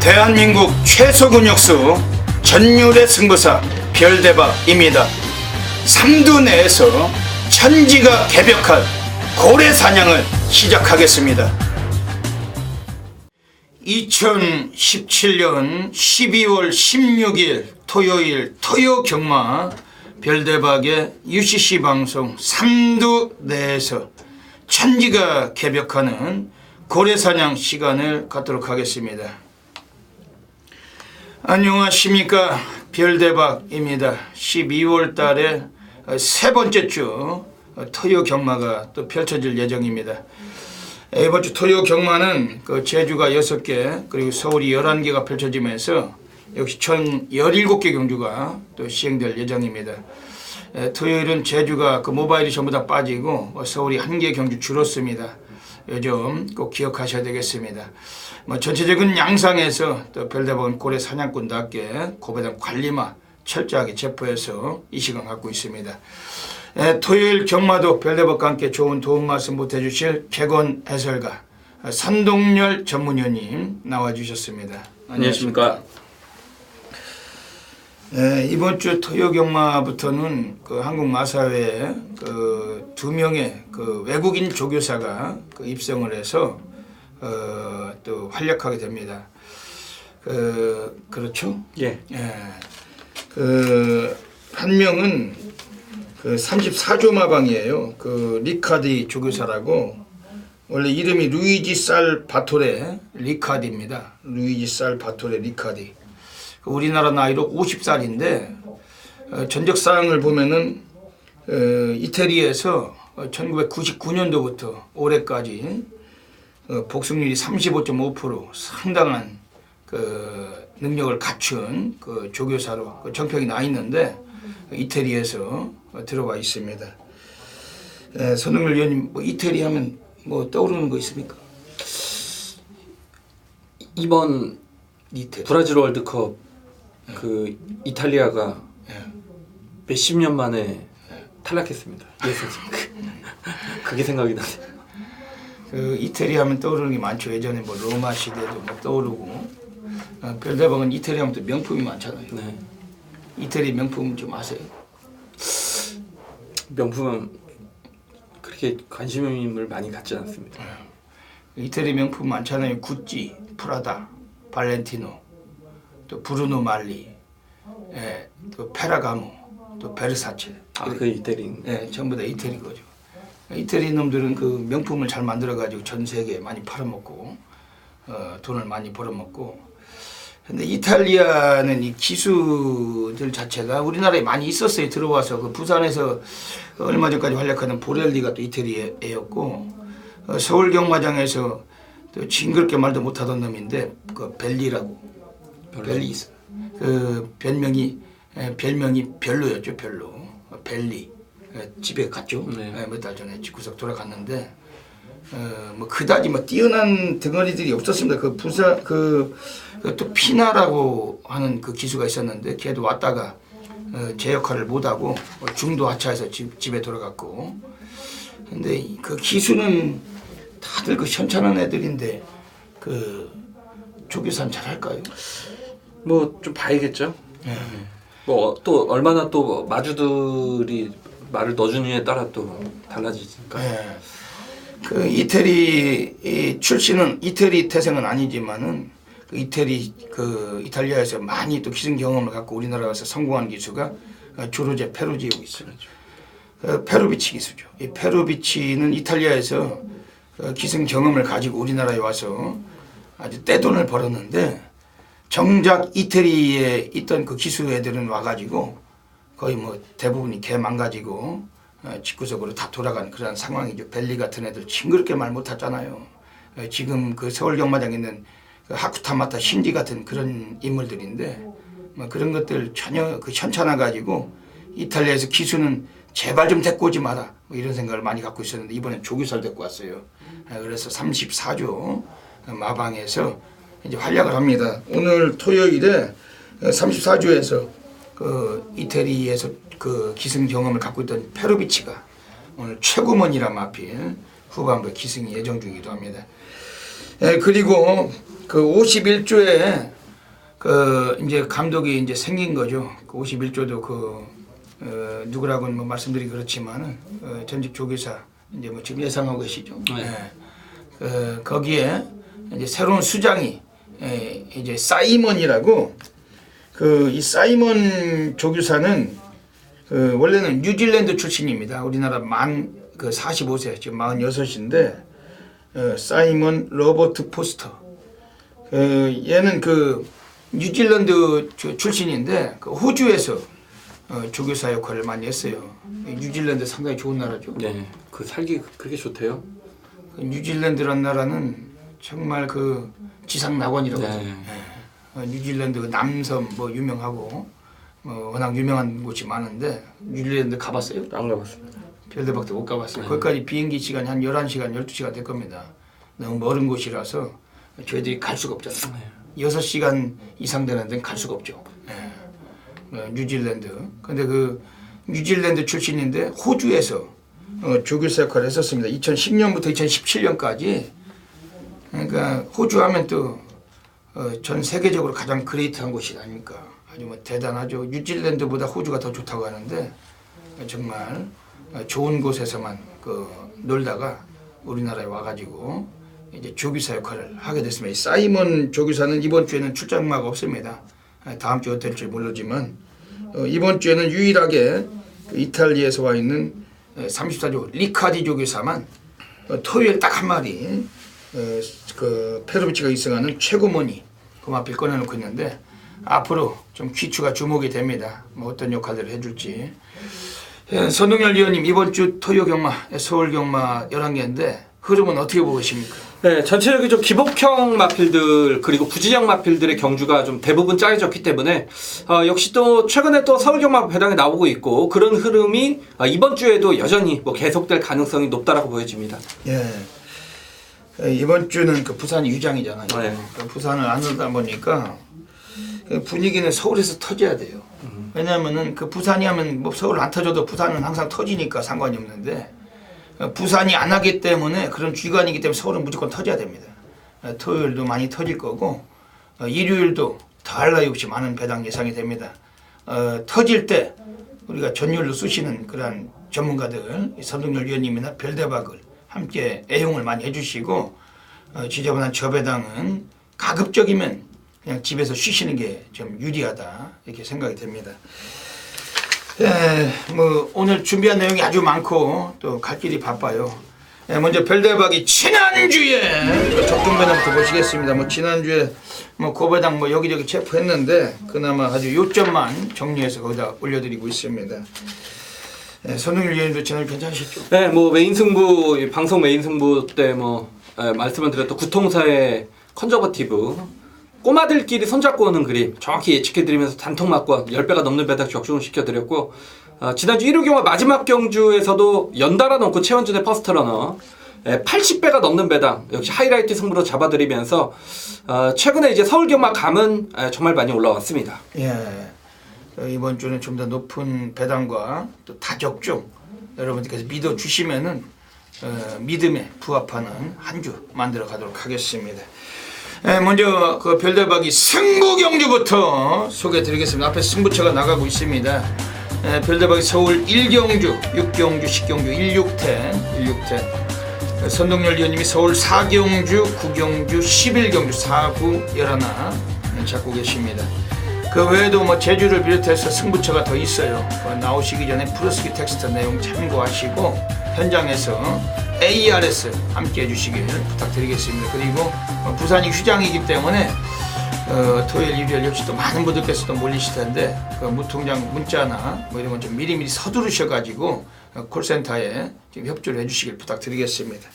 대한민국 최소 근육수 전율의 승부사 별대박입니다. 삼두 내에서 천지가 개벽한 고래 사냥을 시작하겠습니다. 2017년 12월 16일 토요일 토요경마 별대박의 UCC 방송 삼두 내에서 천지가 개벽하는 고래사냥 시간을 갖도록 하겠습니다. 안녕하십니까, 별대박입니다. 12월 달에 세 번째 주 토요 경마가 또 펼쳐질 예정입니다. 이번 주 토요 경마는 제주가 6개 그리고 서울이 11개가 펼쳐지면서 역시 총 17개 경주가 또 시행될 예정입니다. 토요일은 제주가 모바일이 전부 다 빠지고 서울이 1개 경주 줄었습니다. 요즘 꼭 기억하셔야 되겠습니다. 전체적인 양상에서 또 별대박은 고래 사냥꾼답게 고배당 관리마 철저하게 체포해서 이 시간 갖고 있습니다. 토요일 경마도 별대박과 함께 좋은 도움 말씀 보태주실 객원 해설가 산동열 전문위원님 나와주셨습니다. 안녕하십니까. 이번 주 토요 경마부터는 한국 마사회에 2명의 외국인 조교사가 입성을 해서 또 활약하게 됩니다. 그렇죠? 예. 한 명은 34조 마방이에요. 리카디 조교사라고, 원래 이름이 루이지 살 바토레 리카디입니다. 루이지 살 바토레 리카디. 우리나라 나이로 50살인데 전적사항을 보면은 이태리에서 1999년도부터 올해까지 복승률이 35.5% 상당한 능력을 갖춘 조교사로 정평이 나 있는데 이태리에서 들어와 있습니다. 선동열 위원님, 이태리 하면 떠오르는 거 있습니까? 이번 이태리. 브라질 월드컵 이탈리아가 몇십 년 만에 탈락했습니다. 그게 생각이 나네요. 이태리 하면 떠오르는 게 많죠. 예전에 로마 시대도 떠오르고. 별대박은 이태리 하면 또 명품이 많잖아요. 네. 이태리 명품 좀 아세요? 명품은 그렇게 관심을 많이 갖지 않습니다. 이태리 명품 많잖아요. 구찌, 프라다, 발렌티노, 또 브루노 말리, 또 페라가모, 또 베르사체. 이태리. 전부 다 이태리 거죠. 이태리 놈들은 명품을 잘 만들어가지고 전 세계에 많이 팔아먹고 돈을 많이 벌어먹고. 근데 이탈리아는 이 기수들 자체가 우리나라에 많이 있었어요. 들어와서 부산에서 얼마 전까지 활약하는 보렐리가 또 이태리 애였고, 서울 경마장에서 또 징그럽게 말도 못하던 놈인데 벨리라고, 벨리 있어. 별명이 별로였죠. 별로. 벨리. 집에 갔죠. 네. 몇 달 전에 집구석 돌아갔는데 그다지 뛰어난 덩어리들이 없었습니다. 부산 또 피나라고 하는 기수가 있었는데 걔도 왔다가 제 역할을 못하고 중도 하차해서 집에 돌아갔고. 근데 기수는 다들 현찬한 애들인데 조교사는 잘할까요? 좀 봐야겠죠. 또 얼마나 또 마주들이 말을 넣어주느냐에 따라 또 달라지니까. 이태리 출신은 이태리 태생은 아니지만은 이탈리아에서 많이 또 기승 경험을 갖고 우리나라 와서 성공한 기수가 조르제 페루지오고 있어요. 페루비치 기수죠. 이 페루비치는 이탈리아에서 기승 경험을 가지고 우리나라에 와서 아주 떼돈을 벌었는데, 정작 이태리에 있던 기수 애들은 와가지고 거의 대부분이 개 망가지고 집구석으로 다 돌아간 그런 상황이죠. 벨리 같은 애들 징그럽게 말 못하잖아요. 지금 서울 경마장에 있는 하쿠타마타 신디 같은 그런 인물들인데 그런 것들 전혀 현찮아 가지고 이탈리아에서 기수는 제발 좀 데리고 오지 마라 이런 생각을 많이 갖고 있었는데 이번엔 조교사를 데리고 왔어요. 그래서 34조 마방에서 이제 활약을 합니다. 오늘 토요일에 34조에서 이태리에서 기승 경험을 갖고 있던 페루비치가 오늘 최고먼이라 마필 후반부에 기승이 예정 중이기도 합니다. 그리고 51조에 이제 감독이 이제 생긴 거죠. 그 51조도 누구라고는 뭐 말씀드리기 그렇지만은 전직 조교사 이제 뭐 지금 예상하고 계시죠. 네. 거기에 이제 새로운 수장이 이제 사이먼이라고 이 사이먼 조교사는 원래는 뉴질랜드 출신입니다. 우리나라 45세 지금 46인데 사이먼 로버트 포스터. 얘는 뉴질랜드 출신인데 호주에서 조교사 역할을 많이 했어요. 뉴질랜드 상당히 좋은 나라죠. 네, 살기 그렇게 좋대요. 뉴질랜드란 나라는 정말 지상 낙원이라고 하죠. 네. 뉴질랜드 남섬 뭐 유명하고 워낙 유명한 곳이 많은데 뉴질랜드 가봤어요? 안 가봤습니다. 별대박도 못 가봤어요. 네. 거기까지 비행기 시간이 한 11시간, 12시간 될 겁니다. 너무 멀은 곳이라서 저희들이 갈 수가 없잖아요. 6시간 이상 되는 데는 갈 수가 없죠. 뉴질랜드. 근데 뉴질랜드 출신인데 호주에서 조교사 역할을 했었습니다. 2010년부터 2017년까지. 그러니까 호주 하면 또 전 세계적으로 가장 그레이트한 곳이 아닙니까? 아주 뭐 대단하죠. 뉴질랜드보다 호주가 더 좋다고 하는데 정말 좋은 곳에서만 놀다가 우리나라에 와가지고 이제 조교사 역할을 하게 됐습니다. 사이먼 조교사는 이번 주에는 출장마가 없습니다. 다음 주 어떨지 모르지만 이번 주에는 유일하게 이탈리아에서 와 있는 34조 리카디 조교사만 토요일 딱 한 마리 페루비치가 이승하는 최고머니 그 앞에 꺼내놓고 있는데 앞으로 좀 귀추가 주목이 됩니다. 뭐 어떤 역할들을 해줄지. 선동열 위원님 이번 주 토요 경마 서울 경마 11개인데 흐름은 어떻게 보고 계십니까? 네, 전체적인 좀 기복형 마필들 그리고 부진형 마필들의 경주가 좀 대부분 짜여졌기 때문에 역시 또 최근에 또 서울경마 배당에 나오고 있고 그런 흐름이 이번 주에도 여전히 뭐 계속될 가능성이 높다라고 보여집니다. 예. 이번 주는 부산이 위장이잖아요. 네. 부산을 안 하다 보니까 분위기는 서울에서 터져야 돼요. 왜냐하면은 부산이 하면 뭐 서울 안 터져도 부산은 항상 터지니까 상관이 없는데 부산이 안 하기 때문에 그런 쥐관이기 때문에 서울은 무조건 터져야 됩니다. 토요일도 많이 터질 거고 일요일도 더할 나위 없이 많은 배당 예상이 됩니다. 터질 때 우리가 전율로 쓰시는 그런 전문가들 선동열 위원님이나 별대박을 함께 애용을 많이 해주시고 지저분한 저 배당은 가급적이면 그냥 집에서 쉬시는 게 좀 유리하다 이렇게 생각이 됩니다. 뭐 오늘 준비한 내용이 아주 많고 또 갈 길이 바빠요. 먼저 별대박이 지난주에 적중배당부터 보시겠습니다. 뭐 지난주에 뭐 고배당 뭐 여기저기 체포했는데 그나마 아주 요점만 정리해서 거기다 올려드리고 있습니다. 선웅일 위원님도 채널 괜찮으시죠? 네, 뭐 메인 승부 방송 메인 승부 때 뭐 말씀을 드렸던 구통사의 컨저버티브 꼬마들끼리 손잡고 오는 그림 정확히 예측해드리면서 단통 맞고 10배가 넘는 배당 적중을 시켜드렸고 지난주 1호 경마 마지막 경주에서도 연달아 놓고 최원준의 퍼스트러너 80배가 넘는 배당 역시 하이라이트 승부로 잡아드리면서 최근에 이제 서울 경마 감은 정말 많이 올라왔습니다. 예. 이번 주는 좀 더 높은 배당과 또 다적중 여러분들께서 믿어주시면은 믿음에 부합하는 한 주 만들어 가도록 하겠습니다. 먼저 별대박이 승부 경주부터 소개해 드리겠습니다. 앞에 승부처가 나가고 있습니다. 별대박이 서울 1경주, 6경주, 10경주, 16텐 선동열 위원님이 서울 4경주, 9경주, 11경주, 4구 11 잡고 계십니다. 그 외에도 뭐 제주를 비롯해서 승부처가 더 있어요. 나오시기 전에 프로스키 텍스트 내용 참고하시고 현장에서 ARS 함께 해주시길 부탁드리겠습니다. 그리고 부산이 휴장이기 때문에 토요일, 일요일 역시 또 많은 분들께서 또 몰리실 텐데 무통장 문자나 뭐 이런 건 좀 미리미리 서두르셔가지고 콜센터에 지금 협조를 해주시길 부탁드리겠습니다.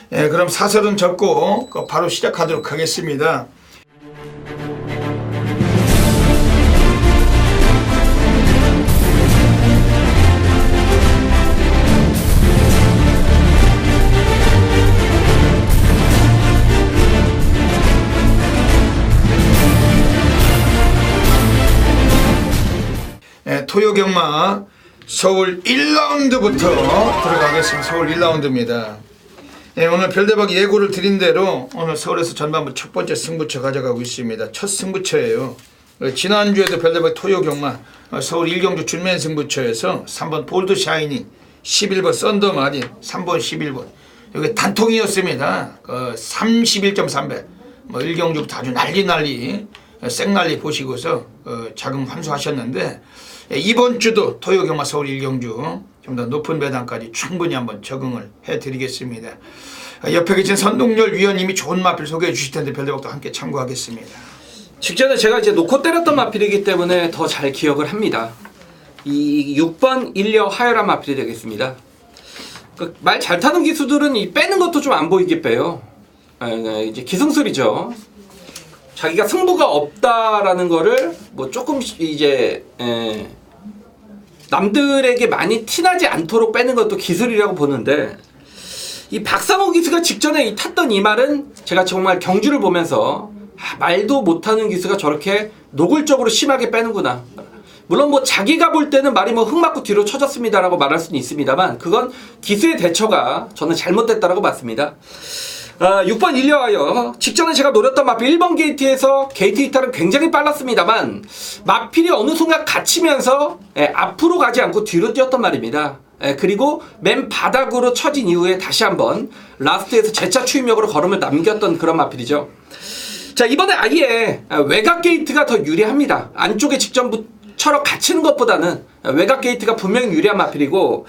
그럼 사설은 접고 바로 시작하도록 하겠습니다. 토요경마 서울 1라운드부터 들어가겠습니다. 서울 1라운드입니다. 네, 오늘 별대박 예고를 드린 대로 오늘 서울에서 전반부 첫 번째 승부처 가져가고 있습니다. 첫 승부처예요. 지난주에도 별대박 토요 경마 서울 1경주 준맨 승부처에서 3번 볼드 샤이니 11번 썬더 마린 3번 11번 여기 단통이었습니다. 31.3배 뭐 1경주부터 아주 난리 생난리 보시고서 자금 환수하셨는데 이번 주도 토요 경마 서울 1경주 좀 더 높은 배당까지 충분히 한번 적응을 해드리겠습니다. 옆에 계신 선동열 위원님이 좋은 마필 소개해 주실 텐데 별대박도 함께 참고하겠습니다. 직전에 제가 이제 놓고 때렸던 마필이기 때문에 더 잘 기억을 합니다. 이 6번 일려 하열한 마필이 되겠습니다. 말 잘 타는 기수들은 이 빼는 것도 좀 안 보이게 빼요. 이제 기승술이죠. 자기가 승부가 없다라는 거를 뭐 조금 이제 남들에게 많이 티나지 않도록 빼는 것도 기술이라고 보는데 이 박상호 기수가 직전에 탔던 이 말은 제가 정말 경주를 보면서 말도 못하는 기수가 저렇게 노골적으로 심하게 빼는구나. 물론 뭐 자기가 볼 때는 말이 뭐 흙 맞고 뒤로 쳐졌습니다라고 말할 수는 있습니다만 그건 기수의 대처가 저는 잘못됐다라고 봤습니다. 6번 일려하여 직전에 제가 노렸던 마필 1번 게이트에서 게이트 이탈은 굉장히 빨랐습니다만 마필이 어느 순간 갇히면서 앞으로 가지 않고 뒤로 뛰었단 말입니다. 그리고 맨 바닥으로 쳐진 이후에 다시 한번 라스트에서 재차 추임력으로 걸음을 남겼던 그런 마필이죠. 자, 이번에 아예 외곽 게이트가 더 유리합니다. 안쪽에 직전처럼 갇히는 것보다는 외곽 게이트가 분명히 유리한 마필이고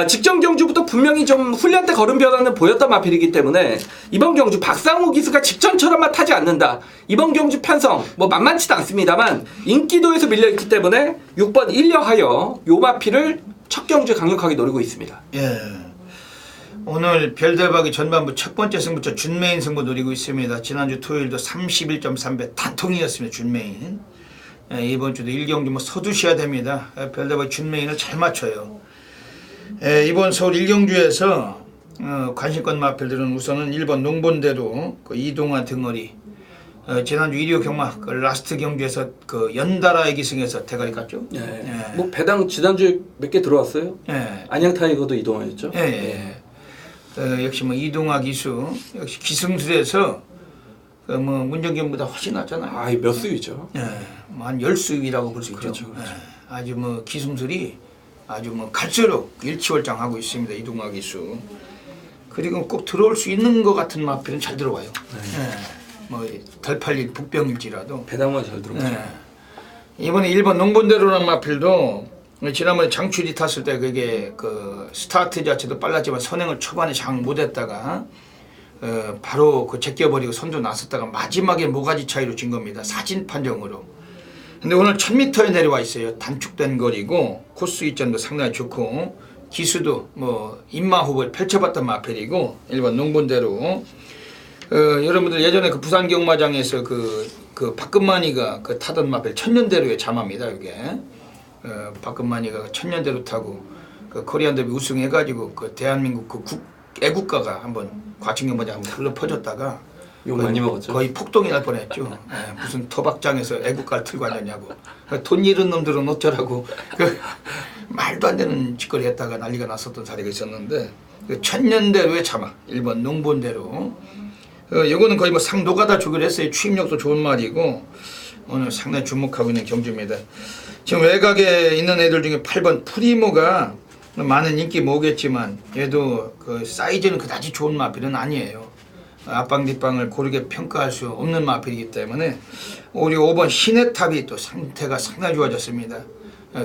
직전 경주부터 분명히 좀 훈련 때 걸음 변화는 보였던 마필이기 때문에 이번 경주 박상호 기수가 직전처럼만 타지 않는다. 이번 경주 편성 뭐 만만치도 않습니다만 인기도에서 밀려있기 때문에 6번 일려하여 요 마필을 첫 경주에 강력하게 노리고 있습니다. 예. 오늘 별대박이 전반부 첫 번째 승부처 준메인 승부 노리고 있습니다. 지난주 토요일도 31.3배 단통이었습니다. 준메인. 이번 주도 1경주 뭐 서두셔야 됩니다. 별대박 준메인을 잘 맞춰요. 이번 서울 1경주에서 관심권 마필들은 우선은 1번 농본대로 그 이동환 등어리 지난주 1호 경마 그 라스트 경주에서 그 연달아 기승에서 대가리 깠죠. 예. 뭐 배당 지난주에 몇 개 들어왔어요? 예. 안양 타이거도 이동하였죠. 예. 역시 뭐 이동화 기수 역시 기승술에서 뭐 문정경보다 훨씬 낫잖아요. 몇 수위죠? 뭐 한 10수위라고 볼 수 있죠. 그렇죠. 아주 뭐 기승술이 아주 뭐 갈수록 일치월장하고 있습니다. 이동화 기수. 그리고 꼭 들어올 수 있는 것 같은 마필은 잘 들어와요. 뭐 덜 팔릴 복병일지라도 배당만 잘 들어오죠. 이번에 1번 농본대로라는 마필도 지난번에 장출이 탔을 때 그게 그 스타트 자체도 빨랐지만 선행을 초반에 장 못했다가 바로 그 제껴버리고 선두 나섰다가 마지막에 모가지 차이로 진 겁니다. 사진 판정으로. 근데 오늘 1000m에 내려와 있어요. 단축된 거리고 코스 이점도 상당히 좋고 기수도 뭐 인마 후보에 펼쳐봤던 마필이고 1번 농본대로 여러분들 예전에 그 부산 경마장에서 그 박근만이가 그 타던 마필 천년대로의 자마입니다. 이게 박근만이가 천년대로 타고 그 코리안 더비 우승해가지고 그 대한민국 그 애국가가 한번 과칭경마장 한번 흘러 퍼졌다가 욕 많이 먹었죠. 거의 폭동이 날 뻔했죠. 무슨 토박장에서 애국가를 틀고 앉았냐고. 돈 잃은 놈들은 어쩌라고 그 말도 안 되는 짓거리 했다가 난리가 났었던 사례가 있었는데 그 천년대로의 자마 1번 농본대로 이거는 거의 뭐 상도가다 주기로 했어요. 추임력도 좋은 말이고 오늘 상당히 주목하고 있는 경주입니다. 지금 외곽에 있는 애들 중에 8번 프리모가 많은 인기 모으겠지만 얘도 그 사이즈는 그다지 좋은 마필은 아니에요. 앞방 뒷방을 고르게 평가할 수 없는 마필이기 때문에 오히려 5번 시내탑이 또 상태가 상당히 좋아졌습니다.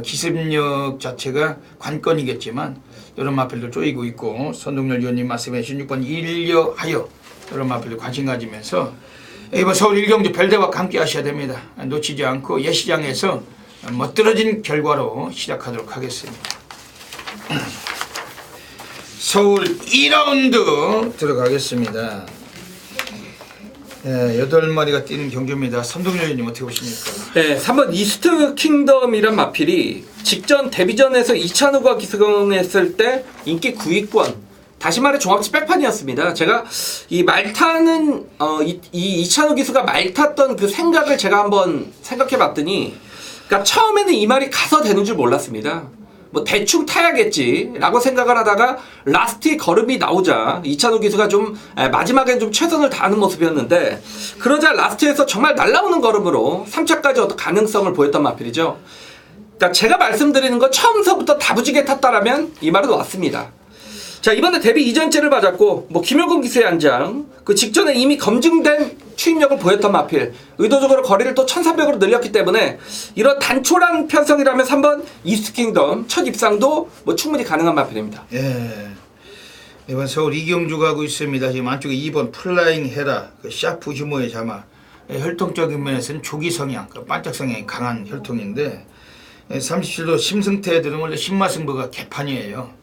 기습력 자체가 관건이겠지만 이런 마필도 쪼이고 있고 선동열 위원님 말씀해 주신 6번 일려하여 이런 마필도 관심 가지면서 이번 서울 1경주 별대박 함께 하셔야 됩니다. 놓치지 않고 예시장에서 멋들어진 결과로 시작하도록 하겠습니다. 서울 2라운드 들어가겠습니다. 8마리가 뛰는 경주입니다. 선동열 의원님 어떻게 보십니까? 네, 3번 이스트 킹덤이란 마필이 직전 데뷔전에서 이찬우가 기승했을 때 인기 9위권 다시 말해 종합지 백판이었습니다. 제가 이 말타는 이찬우 기수가 말 탔던 그 생각을 제가 한번 생각해 봤더니 그러니까 처음에는 이 말이 가서 되는 줄 몰랐습니다. 뭐 대충 타야겠지라고 생각을 하다가 라스트에 걸음이 나오자 이찬호 기수가 좀 마지막엔 좀 최선을 다하는 모습이었는데 그러자 라스트에서 정말 날아오는 걸음으로 3차까지 어떤 가능성을 보였단 마필이죠. 그러니까 제가 말씀드리는 거 처음서부터 다부지게 탔다라면 이 말은 왔습니다. 자, 이번에 데뷔 2전째를 맞았고 뭐 김효근 기수의 안장 그 직전에 이미 검증된 추임력을 보였던 마필 의도적으로 거리를 또 1300으로 늘렸기 때문에 이런 단촐한 편성이라면 3번 이스트킹덤 첫 입상도 뭐 충분히 가능한 마필입니다. 예. 이번 서울 이경주 가고 있습니다. 지금 안쪽에 2번 플라잉 헤라 그 샤프 휴머의 자마 혈통적인 면에서는 조기 성향 그 반짝 성향이 강한 혈통인데 37도 심승태들은 원래 신마승부가 개판이에요.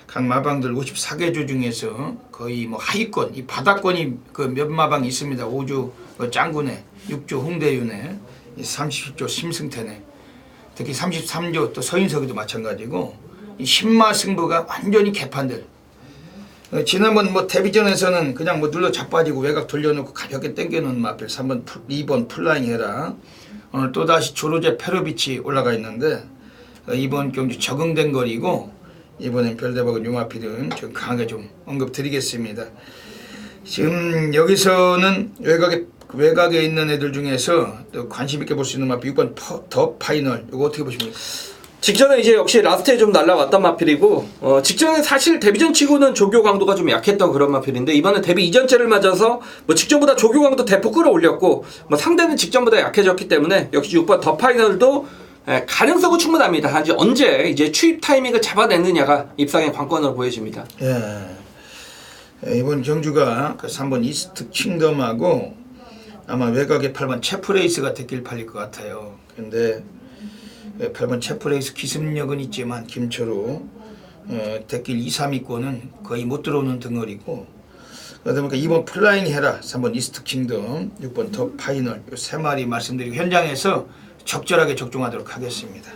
각 마방들 54개 조 중에서 거의 뭐 하위권, 이 바닥권이 그 몇 마방 있습니다. 5조 짱구네, 6조 홍대윤네, 30조 심승태네, 특히 33조 또 서인석이도 마찬가지고 이 신마 승부가 완전히 개판들. 지난번 뭐 데뷔전에서는 그냥 뭐 눌러 자빠지고 외곽 돌려놓고 가볍게 당겨놓은 마필 3번, 2번 플라잉 해라. 오늘 또다시 조로제 페로비치 올라가 있는데 이번 경주 적응된 거리고 이번엔 별대박은 유마필은 좀 강하게 좀 언급드리겠습니다. 지금 여기서는 외곽에 있는 애들 중에서 또 관심 있게 볼 수 있는 마필 6번 더 파이널 이거 어떻게 보십니까? 직전에 이제 역시 라스트에 좀 날라왔던 마필이고 직전에 사실 데뷔전 치고는 조교 강도가 좀 약했던 그런 마필인데 이번에 데뷔 2전째를 맞아서 뭐 직전보다 조교 강도 대폭 끌어올렸고 뭐 상대는 직전보다 약해졌기 때문에 역시 6번 더 파이널도 가능성은 충분합니다. 하지 언제 이제 추입 타이밍을 잡아내느냐가 입상의 관건으로 보여집니다. 예. 이번 경주가 그 3번 이스트 킹덤하고 아마 외곽에 8번 체프레이스가 됐길 팔릴 것 같아요. 근데 8번 체프레이스 기습력은 있지만 김초로 대길 2, 3위권은 거의 못 들어오는 덩어리고 그러다 보니까 2번 플라잉 헤라, 3번 이스트 킹덤, 6번 더 파이널 이 세 마리 말씀드리고 현장에서 적절하게 적중하도록 하겠습니다.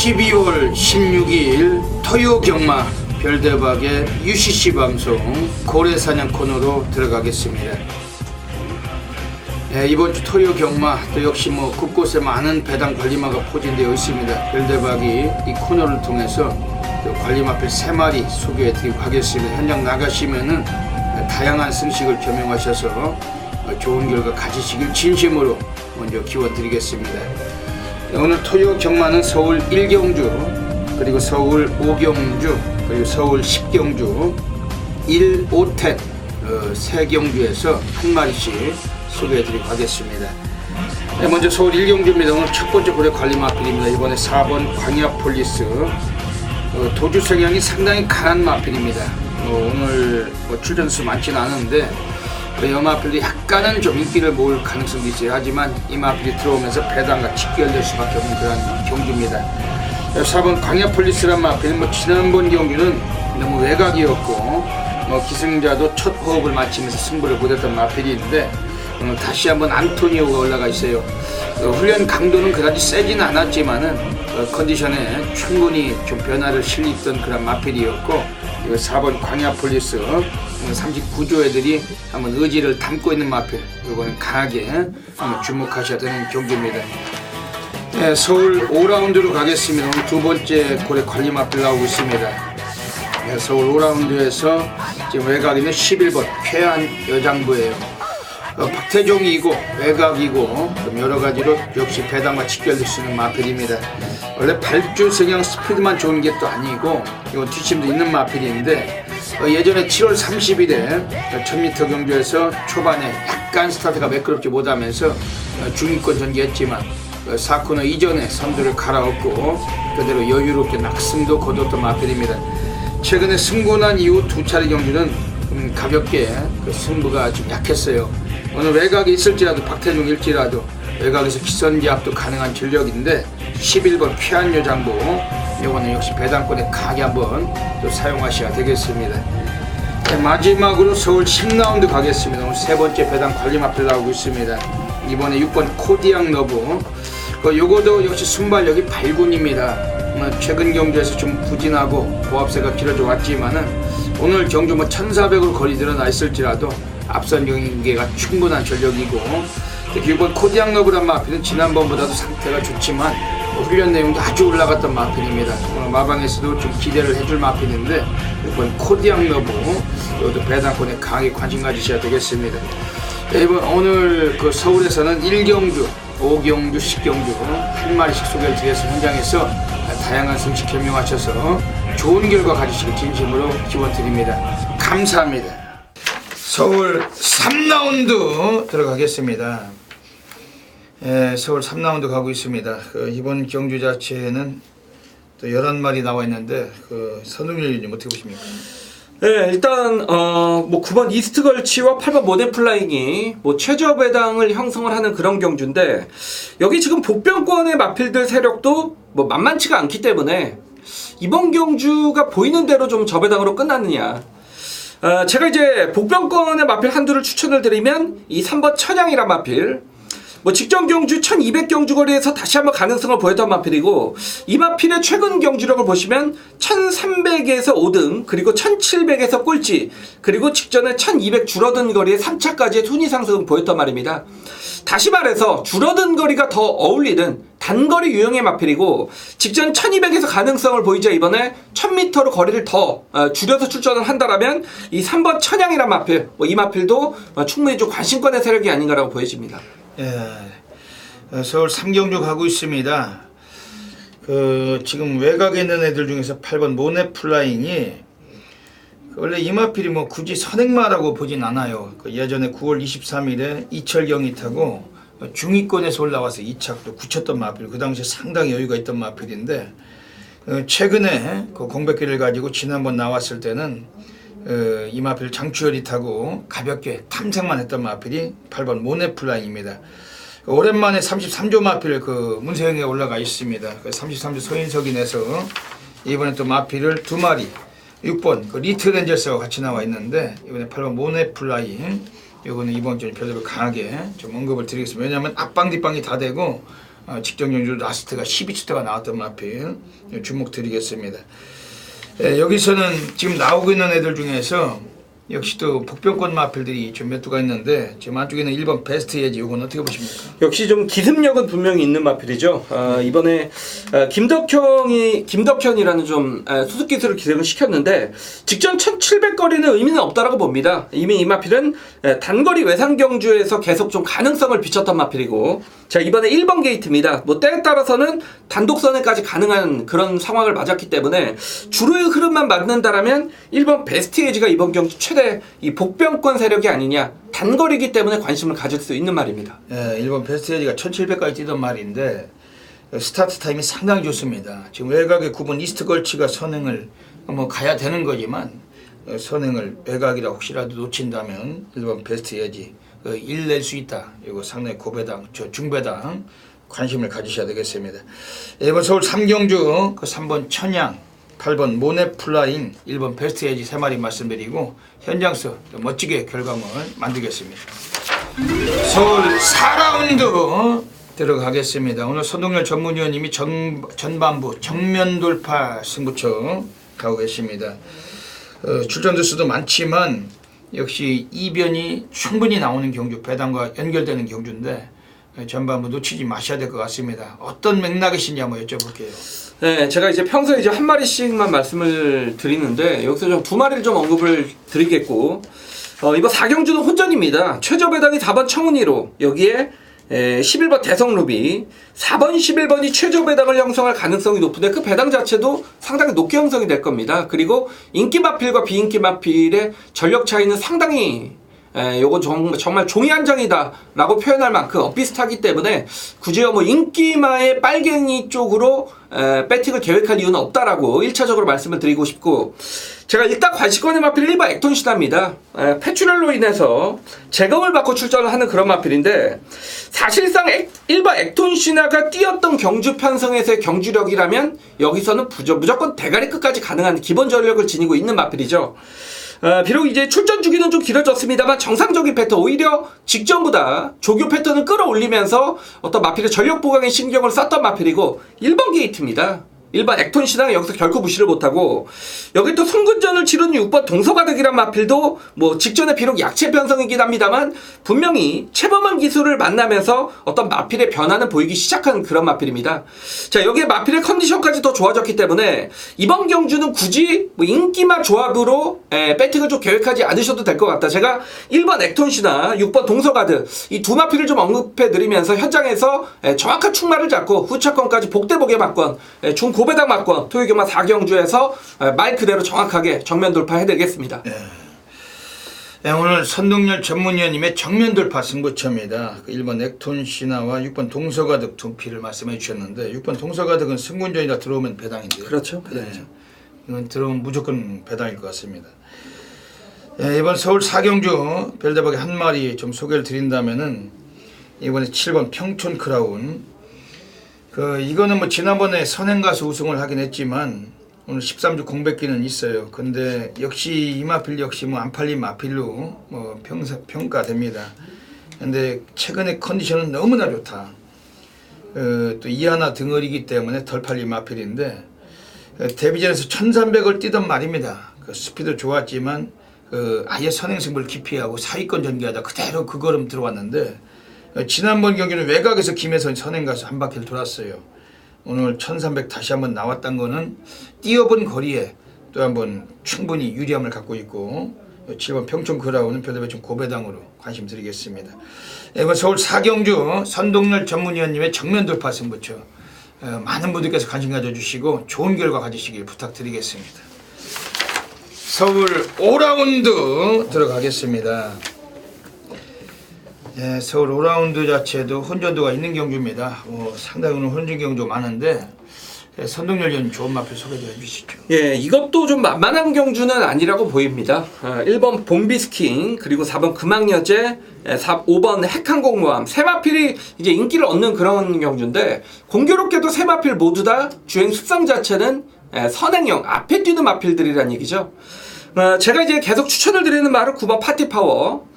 (12월 16일) 토요 경마 별대박의 UCC 방송 고래사냥 코너로 들어가겠습니다. 이번 주 토요 경마 또 역시 뭐 곳곳에 많은 배당 관리마가 포진되어 있습니다. 별대박이 이 코너를 통해서 또 관리마필 3마리 소개해 드리고 하겠습니다. 현장 나가시면은 다양한 승식을 겸용하셔서 좋은 결과 가지시길 진심으로 먼저 기원 드리겠습니다. 오늘 토요 경마는 서울 1경주 그리고 서울 5경주 그리고 서울 10경주 1, 5텐 세 경주에서 한 마리씩 소개해드리고 하겠습니다. 먼저 서울 1경주입니다. 오늘 첫 번째 고래 관리마필입니다. 이번에 4번 광야폴리스 도주 성향이 상당히 강한 마필입니다. 오늘 출전수 많지는 않은데 이 마필도 약간은 좀 인기를 모을 가능성도 있어요. 하지만 이 마필이 들어오면서 배당과 직결될 수밖에 없는 그런 경주입니다. 4번 광야폴리스란 마필은 지난번 경주는 너무 외곽이었고 기승자도 첫 호흡을 마치면서 승부를 못했던 마필인데 오늘 다시 한번 안토니오가 올라가 있어요. 훈련 강도는 그다지 세지는 않았지만은 컨디션에 충분히 좀 변화를 실리던 그런 마필이었고 4번 광야폴리스 39조 애들이 한번 의지를 담고 있는 마필 이거는 강하게 한번 주목하셔야 되는 경기입니다. 서울 5라운드로 가겠습니다. 오늘 두 번째 고래 관리 마필 나오고 있습니다. 서울 5라운드에서 지금 외곽에 있는 11번 쾌한 여장부예요. 박태종이고 외곽이고 여러 가지로 역시 배당과 직결될 수 있는 마필입니다. 원래 발주 성향 스피드만 좋은 게 또 아니고 이건 뒷심도 있는 마필인데 예전에 7월 30일에 1000m 경주에서 초반에 약간 스타트가 매끄럽지 못하면서 중위권 전개했지만 4코너 이전에 선두를 갈아엎고 그대로 여유롭게 낙승도 거뒀던 마필입니다. 최근에 승고 난 이후 두 차례 경주는 가볍게 승부가 좀 약했어요. 오늘 외곽에 있을지라도 박태종일지라도 외곽에서 기선제압도 가능한 전력인데 11번 쾌한여 장보 이거는 역시 배당권에 강하게 한번 또 사용하셔야 되겠습니다. 네, 마지막으로 서울 10라운드 가겠습니다. 오늘 세 번째 배당 관리마필 나오고 있습니다. 이번에 6번 코디앙 러브 요거도 역시 순발력이 발군입니다. 최근 경주에서 좀 부진하고 보합세가 길어져 왔지만은 오늘 경주 1400으로 거리 드러나 있을지라도 앞선 경기가 충분한 전력이고, 특히 이번 코디앙 러브란 마필은 지난번보다도 상태가 좋지만 훈련 내용도 아주 올라갔던 마필입니다. 오늘 마방에서도 좀 기대를 해줄 마필인데 이번 코디앙 러브 이것도 배당권에 강하게 관심 가지셔야 되겠습니다. 이번 오늘 그 서울에서는 1경주, 5경주, 10경주 한 마리씩 소개를 드려서 현장에서 다양한 승식 겸용하셔서 좋은 결과 가지시길 진심으로 기원드립니다. 감사합니다. 서울 3라운드 들어가겠습니다. 서울 3라운드 가고 있습니다. 이번 경주 자체는 또 11마리 나와 있는데 선웅일 위원님 어떻게 보십니까? 네, 일단 9번 이스트 걸치와 8번 모덴 플라잉이 최저 배당을 형성을 하는 그런 경주인데, 여기 지금 복병권의 마필들 세력도 만만치가 않기 때문에 이번 경주가 보이는 대로 좀 저배당으로 끝났느냐. 제가 이제 복병권의 마필 한두를 추천을 드리면 이 3번 천양이란 마필, 직전 경주 1200 경주 거리에서 다시 한번 가능성을 보였던 마필이고, 이 마필의 최근 경주력을 보시면 1300에서 5등, 그리고 1700에서 꼴찌, 그리고 직전에 1200 줄어든 거리에 3차까지의 순위 상승을 보였단 말입니다. 다시 말해서 줄어든 거리가 더 어울리는 단거리 유형의 마필이고, 직전 1200에서 가능성을 보이자 이번에 1000m로 거리를 더 줄여서 출전을 한다라면 이 3번 천양이란 마필, 이 마필도 충분히 좀 관심권의 세력이 아닌가라고 보여집니다. 서울 3경주 가고 있습니다. 지금 외곽에 있는 애들 중에서 8번 모네 플라잉이 원래 이 마필이 굳이 선행마라고 보진 않아요. 예전에 9월 23일에 이철경이 타고 중위권에서 올라와서 2착도 굳혔던 마필, 그 당시에 상당히 여유가 있던 마필인데, 최근에 공백기를 가지고 지난번 나왔을 때는 이 마필 장추열이 타고 가볍게 탐색만 했던 마필이 8번 모네 플라잉입니다. 오랜만에 33조 마필 문세영에 올라가 있습니다. 33조 소인석이 내서 이번에 또 마필을 2마리 6번 리틀 렌저스와 같이 나와 있는데, 이번에 8번 모네 플라잉 이거는 이번 주에 별도로 강하게 좀 언급을 드리겠습니다. 왜냐하면 앞방 뒷방이 다 되고 직전 경주 라스트가 12초대가 나왔던 마필 주목 드리겠습니다. 여기서는 지금 나오고 있는 애들 중에서 역시 또 복병권 마필들이 좀 몇 두가 있는데, 지금 안쪽에는 1번 베스트 예지, 이건 어떻게 보십니까? 역시 좀 기습력은 분명히 있는 마필이죠. 이번에 김덕현이라는 좀 수습 기술을 기생을 시켰는데, 직전 1700거리는 의미는 없다라고 봅니다. 이미 이 마필은 단거리 외상 경주에서 계속 좀 가능성을 비쳤던 마필이고, 자, 이번에 1번 게이트입니다. 때에 따라서는 단독선에까지 가능한 그런 상황을 맞았기 때문에 주로의 흐름만 맞는다라면 1번 베스트 에이지가 이번 경주 최대 이 복병권 세력이 아니냐, 단거리이기 때문에 관심을 가질 수 있는 말입니다. 1번 베스트 에이지가 1700까지 뛰던 말인데 스타트 타임이 상당히 좋습니다. 지금 외곽에 9번 이스트 걸치가 선행을 가야 되는 거지만, 선행을 외곽이라 혹시라도 놓친다면 1번 베스트 에이지 1 낼 수 있다. 이거 상당히 고배당, 중배당 관심을 가지셔야 되겠습니다. 이번 서울 3경주 3번 천양, 8번 모네 플라잉, 1번 베스트 에이지 3마리 말씀드리고 현장서 멋지게 결과물 만들겠습니다. 서울 4라운드 들어가겠습니다. 오늘 손동열 전문위원님이 전반부 정면 돌파 승부처 가고 계십니다. 출전 두수도 많지만 역시 이변이 충분히 나오는 경주, 배당과 연결되는 경주인데 전반부 놓치지 마셔야 될 것 같습니다. 어떤 맥락이신지 한번 여쭤볼게요. 네, 제가 이제 평소에 한 마리씩만 말씀을 드리는데, 여기서 좀 2마리를 좀 언급을 드리겠고, 이번 4경주는 혼전입니다. 최저 배당이 4번 청운이로, 여기에 11번 대성루비, 4번 11번이 최저 배당을 형성할 가능성이 높은데, 그 배당 자체도 상당히 높게 형성이 될 겁니다. 그리고 인기 마필과 비인기 마필의 전력 차이는 상당히 요건 정말 종이 한 장이다라고 표현할 만큼 비슷하기 때문에 굳이 뭐 인기마의 빨갱이 쪽으로 배팅을 계획할 이유는 없다라고 1차적으로 말씀을 드리고 싶고, 제가 일단 관심권의 마필 1번 액톤시나입니다. 폐출혈로 인해서 재검을 받고 출전을 하는 그런 마필인데, 사실상 1번 액톤시나가 뛰었던 경주 편성에서의 경주력이라면 여기서는 무조건 대가리 끝까지 가능한 기본 전력을 지니고 있는 마필이죠. 비록 이제 출전 주기는 좀 길어졌습니다만 정상적인 패턴, 오히려 직전보다 조교 패턴을 끌어올리면서 어떤 마필의 전력 보강에 신경을 썼던 마필이고, 1번 게이트입니다. 1번 액톤시나가 여기서 결코 무시를 못하고, 여기 또 성근전을 치르는 6번 동서가득이란 마필도 뭐 직전에 비록 약체 편성이긴 합니다만 분명히 최범한 기술을 만나면서 어떤 마필의 변화는 보이기 시작한 그런 마필입니다. 자, 여기에 마필의 컨디션까지 더 좋아졌기 때문에 이번 경주는 굳이 뭐 인기마 조합으로 배팅을 좀 계획하지 않으셔도 될 것 같다. 제가 1번 액톤시나 6번 동서가득 이 두 마필을 좀 언급해 드리면서 현장에서 정확한 축마를 잡고 후차권까지 복대복의 막권, 중고배당 막권, 토요경마 4경주에서 말 그대로 정확하게 정면 돌파해드리겠습니다. 네, 오늘 선동열 전문위원님의 정면 돌파 승부처입니다. 1번 액톤시나와 6번 동서가득 두 피를 말씀해 주셨는데, 6번 동서가득은 승군전이라 들어오면 배당인데요. 그렇죠. 배당이죠. 네, 이건 들어오면 무조건 배당일 것 같습니다. 네, 이번 서울 4경주 별대박의 한 마리 좀 소개를 드린다면은, 이번에 7번 평촌 크라운. 이거는 뭐 지난번에 선행가수 우승을 하긴 했지만 오늘 13주 공백기는 있어요. 근데 역시 이 마필 역시 뭐 안 팔린 마필로 뭐 평가됩니다. 근데 최근에 컨디션은 너무나 좋다. 또 이하나 등어리기 때문에 덜 팔린 마필인데, 데뷔전에서 1300을 뛰던 말입니다. 스피드 좋았지만 아예 선행승부를 기피하고 사위권 전개하다 그대로 그 걸음 들어왔는데, 지난번 경기는 외곽에서 김혜선 선행가서 한 바퀴를 돌았어요. 오늘 1300 다시 한번 나왔던 거는 뛰어본 거리에 또 한번 충분히 유리함을 갖고 있고, 7번 평촌 크라운은 별다른 좀 고배당으로 관심 드리겠습니다. 이번 서울 4경주 선동열 전문위원님의 정면 돌파 승부처, 많은 분들께서 관심 가져주시고 좋은 결과 가지시길 부탁드리겠습니다. 서울 5라운드 들어가겠습니다. 네, 서울 5라운드 자체도 혼전도가 있는 경주입니다. 상당히 오늘 혼전 경주 많은데, 선동열 위원님 좋은 마필 소개 좀 해주시죠. 예, 이것도 좀 만만한 경주는 아니라고 보입니다. 1번 봄비스킹, 그리고 4번 금왕여제, 5번 핵항공모함, 세 마필이 이제 인기를 얻는 그런 경주인데, 공교롭게도 세 마필 모두 다 주행 습성 자체는 선행형 앞에 뛰는 마필들이란 얘기죠. 제가 이제 계속 추천을 드리는 말은 9번 파티파워.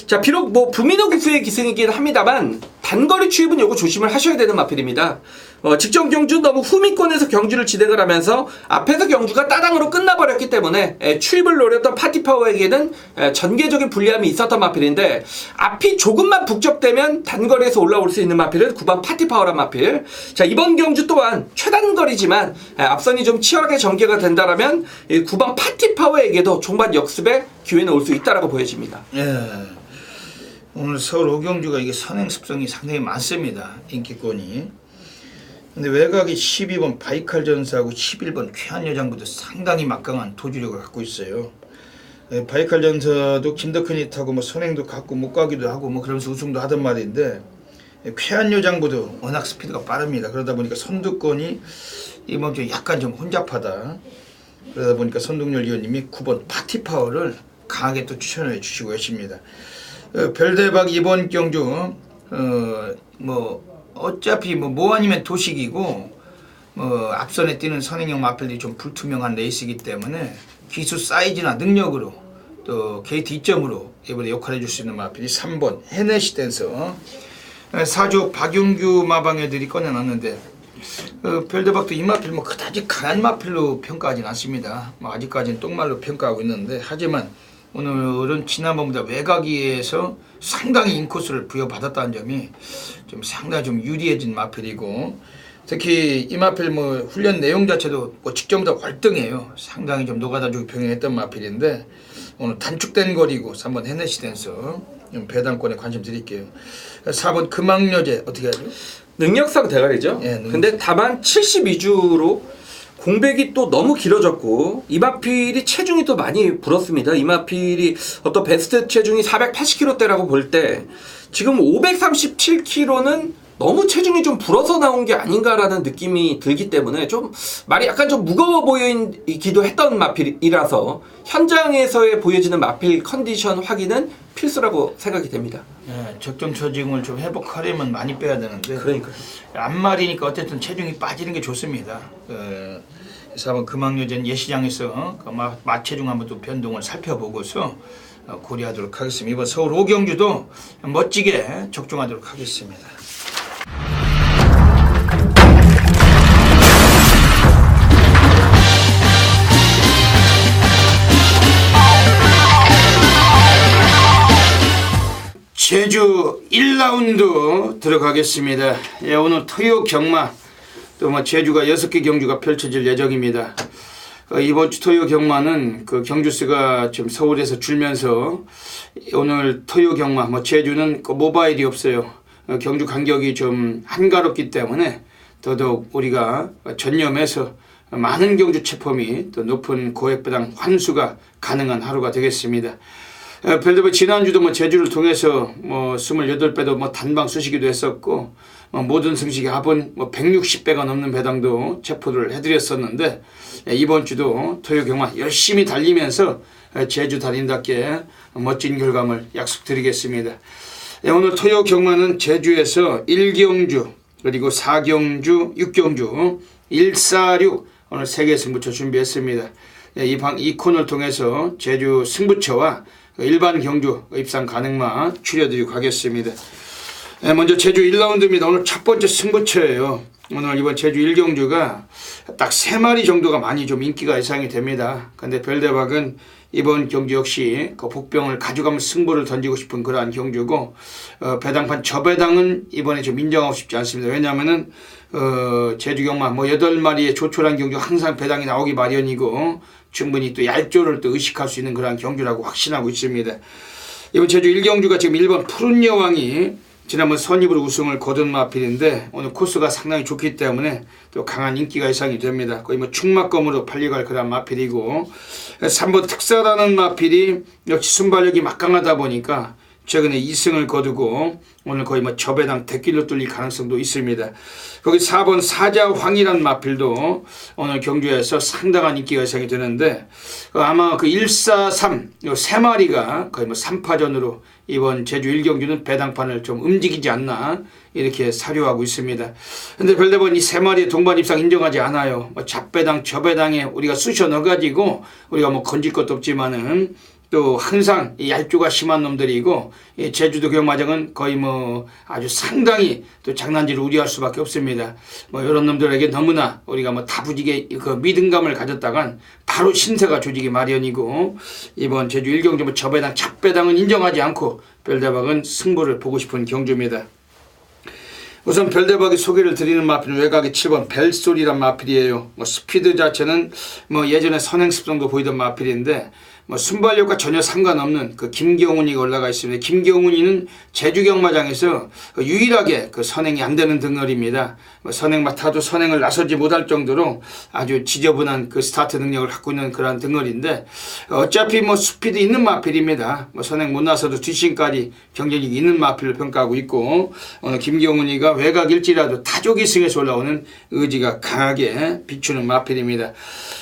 자, 비록 뭐 부민호 기수의 기승이긴 합니다만 단거리 추입은 요거 조심을 하셔야 되는 마필입니다. 직전 경주 너무 후미권에서 경주를 진행을 하면서 앞에서 경주가 따당으로 끝나버렸기 때문에 추입을 노렸던 파티파워에게는 전개적인 불리함이 있었던 마필인데, 앞이 조금만 북적되면 단거리에서 올라올 수 있는 마필은 9번 파티파워란 마필. 자, 이번 경주 또한 최단거리지만 앞선이 좀 치열하게 전개가 된다라면 9번 파티파워에게도 종반 역습의 기회는 올 수 있다라고 보여집니다. 예. 오늘 서울 5경주가 이게 선행 습성이 상당히 많습니다. 인기권이. 근데 외곽이 12번 바이칼 전사하고 11번 쾌한여장부도 상당히 막강한 도주력을 갖고 있어요. 바이칼 전사도 김덕현이 타고 뭐 선행도 갖고 못 가기도 하고 뭐 그러면서 우승도 하던 말인데, 쾌한여장부도 워낙 스피드가 빠릅니다. 그러다 보니까 선두권이 이번 주 약간 좀 혼잡하다. 그러다 보니까 선동열 위원님이 9번 파티파워를 강하게 또 추천해 주시고 계십니다. 별대박 이번 경주 어차피 뭐 아니면 도식이고 앞선에 뛰는 선행형 마필들이 좀 불투명한 레이스이기 때문에 기수 사이즈나 능력으로 또 게이트 2점으로 이번에 역할해 줄 수 있는 마필이 3번 헤네시 댄서. 4조 박용규 마방애들이 꺼내놨는데, 별대박도 이 마필 뭐 그다지 강한 마필로 평가하진 않습니다. 아직까지는 똥말로 평가하고 있는데, 하지만 오늘은 지난번보다 외곽위에서 상당히 인코스를 부여받았다는 점이 좀 상당히 좀 유리해진 마필이고, 특히 이 마필 훈련 내용 자체도 직전보다 월등해요. 상당히 좀 노가다주고 병행했던 마필인데, 오늘 단축된 거리고 3번 헤네시 댄서 배당권에 관심 드릴게요. 4번 금왕여제 어떻게 하죠? 능력상 대가리죠. 예, 능력상. 근데 다만 72주로 공백이 또 너무 길어졌고 이마필이 체중이 또 많이 불었습니다. 이마필이 어떤 베스트 체중이 480kg대라고 볼 때 지금 537kg는 너무 체중이 좀 불어서 나온 게 아닌가라는 느낌이 들기 때문에 좀 말이 약간 좀 무거워 보이기도 했던 마필이라서 현장에서의 보여지는 마필 컨디션 확인은 필수라고 생각이 됩니다. 예, 적정 체중을 좀 회복하려면 많이 빼야 되는데 그러니까요. 안말이니까 어쨌든 체중이 빠지는 게 좋습니다. 그래서 한번 금왕요전 예시장에서 그 마체중 한번 또 변동을 살펴보고서 고려하도록 하겠습니다. 이번 서울 오경주도 멋지게 적중하도록 하겠습니다. 제주 1라운드 들어가겠습니다. 예, 오늘 토요 경마 또 뭐 제주가 6개 경주가 펼쳐질 예정입니다. 이번 주 토요 경마는 그 경주수가 지금 서울에서 줄면서 오늘 토요 경마 뭐 제주는 그 모바일이 없어요. 경주 간격이 좀 한가롭기 때문에 더더욱 우리가 전념해서 많은 경주 체포 및 또 높은 고액배당 환수가 가능한 하루가 되겠습니다. 별도로 지난주도 뭐 제주를 통해서 뭐 28배도 뭐 단방 쑤시기도 했었고 모든 승식이 합은 뭐 160배가 넘는 배당도 체포를 해드렸었는데 이번 주도 토요 경마 열심히 달리면서 제주 달인답게 멋진 결과물 약속드리겠습니다. 오늘 토요 경마는 제주에서 1경주 그리고 4경주 6경주 146 오늘 3개 승부처 준비했습니다. 이 코너를 통해서 제주 승부처와 일반 경주 입상 가능만 추려드리고 가겠습니다. 먼저 제주 1라운드입니다. 오늘 첫 번째 승부처예요. 오늘 이번 제주 1경주가 딱 3마리 정도가 많이 좀 인기가 예상이 됩니다. 근데 별대박은 이번 경주 역시 그 복병을 가져가면 승부를 던지고 싶은 그러한 경주고 배당판 저배당은 이번에 좀 인정하고 싶지 않습니다. 왜냐하면은 제주 경마 뭐 8마리의 조촐한 경주 항상 배당이 나오기 마련이고 충분히 또 얄조를 또 의식할 수 있는 그러한 경주라고 확신하고 있습니다. 이번 제주 1경주가 지금 1번 푸른 여왕이 지난번 선입으로 우승을 거둔 마필인데 오늘 코스가 상당히 좋기 때문에 또 강한 인기가 예상이 됩니다. 거의 뭐 충막검으로 팔려갈 그런 마필이고 3번 특사라는 마필이 역시 순발력이 막강하다 보니까 최근에 2승을 거두고 오늘 거의 뭐 저배당 대길로 뚫릴 가능성도 있습니다. 거기 4번 사자황이란 마필도 오늘 경주에서 상당한 인기가 예상이 되는데 아마 그 143, 요 3마리가 거의 뭐 3파전으로 이번 제주 1경주는 배당판을 좀 움직이지 않나 이렇게 사료하고 있습니다. 근데 별대본 이 3마리의 동반 입상 인정하지 않아요. 뭐 잡배당 저배당에 우리가 쑤셔 넣어가지고 우리가 뭐 건질 것도 없지만은 또 항상 이 얄조가 심한 놈들이고 이 제주도 경마장은 거의 뭐 아주 상당히 또 장난질을 우려할 수밖에 없습니다. 뭐 이런 놈들에게 너무나 우리가 뭐 다부지게 그 믿음감을 가졌다간 바로 신세가 조지기 마련이고 이번 제주 1경주 뭐 저배당 잡배당은 인정하지 않고 별대박은 승부를 보고 싶은 경주입니다. 우선 별대박이 소개를 드리는 마필은 외곽의 7번 벨소리란 마필이에요. 뭐 스피드 자체는 뭐 예전에 선행습성도 보이던 마필인데 뭐 순발력과 전혀 상관없는 그 김경훈이가 올라가 있습니다. 김경훈이는 제주 경마장에서 유일하게 그 선행이 안 되는 등어리입니다. 뭐 선행 맡아도 선행을 나서지 못할 정도로 아주 지저분한 그 스타트 능력을 갖고 있는 그런 등어리인데 어차피 뭐 스피드 있는 마필입니다. 뭐 선행 못 나서도 뒷심까지 경쟁력이 있는 마필을 평가하고 있고 오늘 김경훈이가 외곽일지라도 타조기 승에서 올라오는 의지가 강하게 비추는 마필입니다.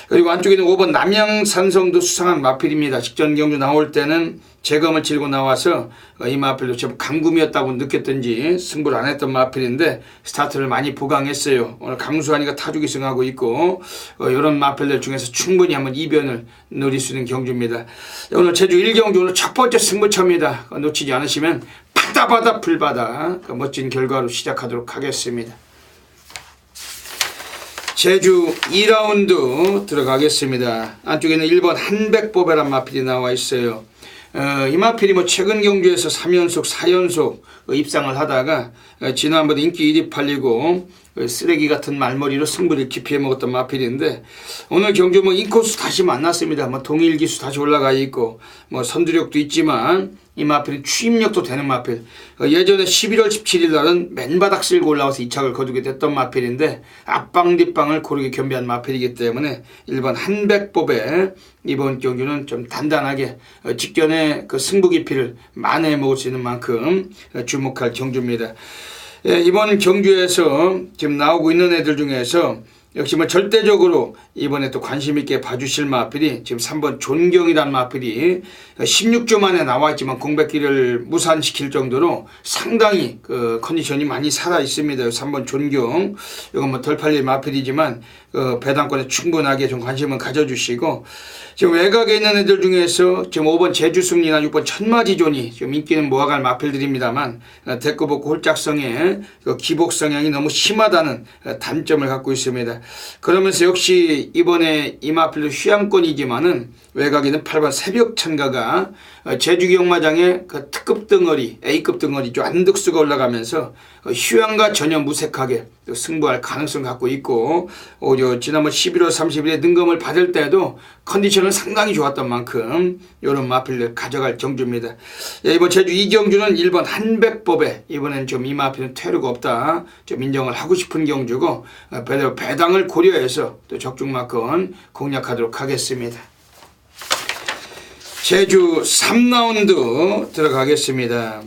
그리고 안쪽에는 5번 남양산성도 수상한 마필입니다. 직전 경주 나올 때는 재검을 치르고 나와서 이 마필도 좀 강금이었다고 느꼈던지 승부를 안 했던 마필인데 스타트를 많이 보강했어요. 오늘 강수환이가 타주기 승하고 있고 이런 마필들 중에서 충분히 한번 이변을 노릴 수 있는 경주입니다. 오늘 제주 1경주 오늘 첫 번째 승부처입니다. 놓치지 않으시면 바다바다 불바다 멋진 결과로 시작하도록 하겠습니다. 제주 2라운드 들어가겠습니다. 안쪽에는 1번 한백보배란 마필이 나와 있어요. 이 마필이 뭐 최근 경주에서 3연속, 4연속 입상을 하다가 지난번에 인기 1위 팔리고 쓰레기 같은 말머리로 승부를 기피해 먹었던 마필인데 오늘 경주 뭐 인코스 다시 만났습니다. 뭐 동일 기수 다시 올라가 있고 뭐 선두력도 있지만 이 마필은 추임력도 되는 마필. 예전에 11월 17일 날은 맨바닥 쓸고 올라와서 이착을 거두게 됐던 마필인데 앞방 뒷방을 고르게 겸비한 마필이기 때문에 1번 한백법에 이번 경주는 좀 단단하게 직전에 그 승부 깊이를 만회해 먹을 수 있는 만큼 주목할 경주입니다. 이번 경주에서 지금 나오고 있는 애들 중에서 역시 뭐 절대적으로 이번에 또 관심 있게 봐주실 마필이 지금 3번 존경이라는 마필이 16주 만에 나와 있지만 공백기를 무산시킬 정도로 상당히 그 컨디션이 많이 살아 있습니다. 3번 존경, 이건 뭐 덜 팔릴 마필이지만 배당권에 충분하게 좀 관심을 가져주시고, 지금 외곽에 있는 애들 중에서 지금 5번 제주승리나 6번 천마지존이 지금 인기는 모아갈 마필들입니다만 대꾸복구 홀짝성에 기복 성향이 너무 심하다는 단점을 갖고 있습니다. 그러면서 역시 이번에 이 마필도 휴양권이지만은 외곽에는 8번 새벽천가가 제주경마장의 그 특급 덩어리, A급 덩어리 좀 안득수가 올라가면서 휴양과 전혀 무색하게 승부할 가능성 갖고 있고, 오히려 지난번 11월 30일에 능검을 받을 때도 컨디션은 상당히 좋았던 만큼 이런 마필을 가져갈 경주입니다. 이번 제주 이경주는 1번 한백법에 이번엔 좀 이 마필은 퇴로가 없다 좀 인정을 하고 싶은 경주고, 배당을 고려해서 또 적중마건 공략하도록 하겠습니다. 제주 3라운드 들어가겠습니다.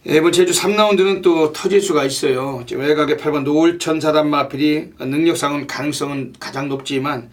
이번 제주 3라운드는 또 터질 수가 있어요. 지금 외곽에 8번 노을천사단 마필이 능력상은 가능성은 가장 높지만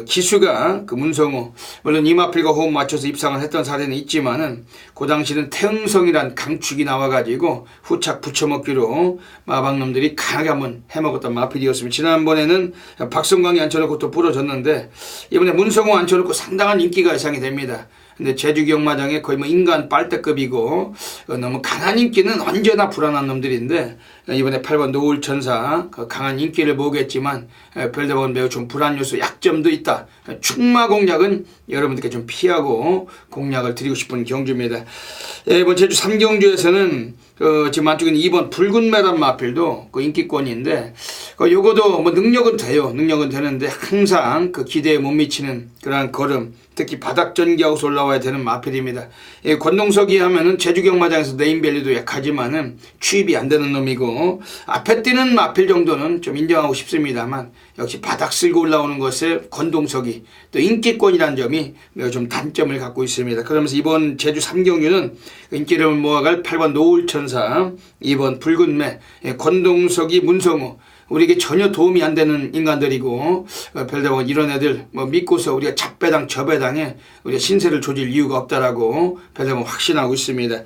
기수가 그 문성호, 물론 이 마필과 호흡 맞춰서 입상을 했던 사례는 있지만은 그 당시는 태흥성이란 강축이 나와가지고 후착 붙여먹기로 마방놈들이 강하게 한번 해먹었던 마필이었습니다. 지난번에는 박성광이 앉혀놓고 또 부러졌는데 이번에 문성호 앉혀놓고 상당한 인기가 예상이 됩니다. 근데 제주경마장에 거의 뭐 인간 빨대급이고 너무 강한 인기는 언제나 불안한 놈들인데, 이번에 8번 노을천사 강한 인기를 모으겠지만 별대박은 매우 좀 불안 요소 약점도 있다. 축마 공략은 여러분들께 좀 피하고 공략을 드리고 싶은 경주입니다. 이번 제주 3경주에서는 지금 안쪽에는 2번 붉은 매란 마필도 그 인기권인데, 요거도 뭐 능력은 돼요. 능력은 되는데 항상 그 기대에 못 미치는 그러한 걸음, 특히 바닥 전기하고서 올라와야 되는 마필입니다. 권동석이 하면은 제주경마장에서 네임밸류도 약하지만은 취입이 안 되는 놈이고, 앞에 뛰는 마필 정도는 좀 인정하고 싶습니다만 역시 바닥 쓸고 올라오는 것에 권동석이 또 인기권이라는 점이 매우 좀 단점을 갖고 있습니다. 그러면서 이번 제주 3경주는 인기를 모아갈 8번 노을천사, 2번 붉은매, 권동석이 문성호, 우리에게 전혀 도움이 안 되는 인간들이고, 별다방 이런 애들 뭐 믿고서 우리가 잡배당 저배당에 우리가 신세를 조질 이유가 없다라고 별다방 확신하고 있습니다.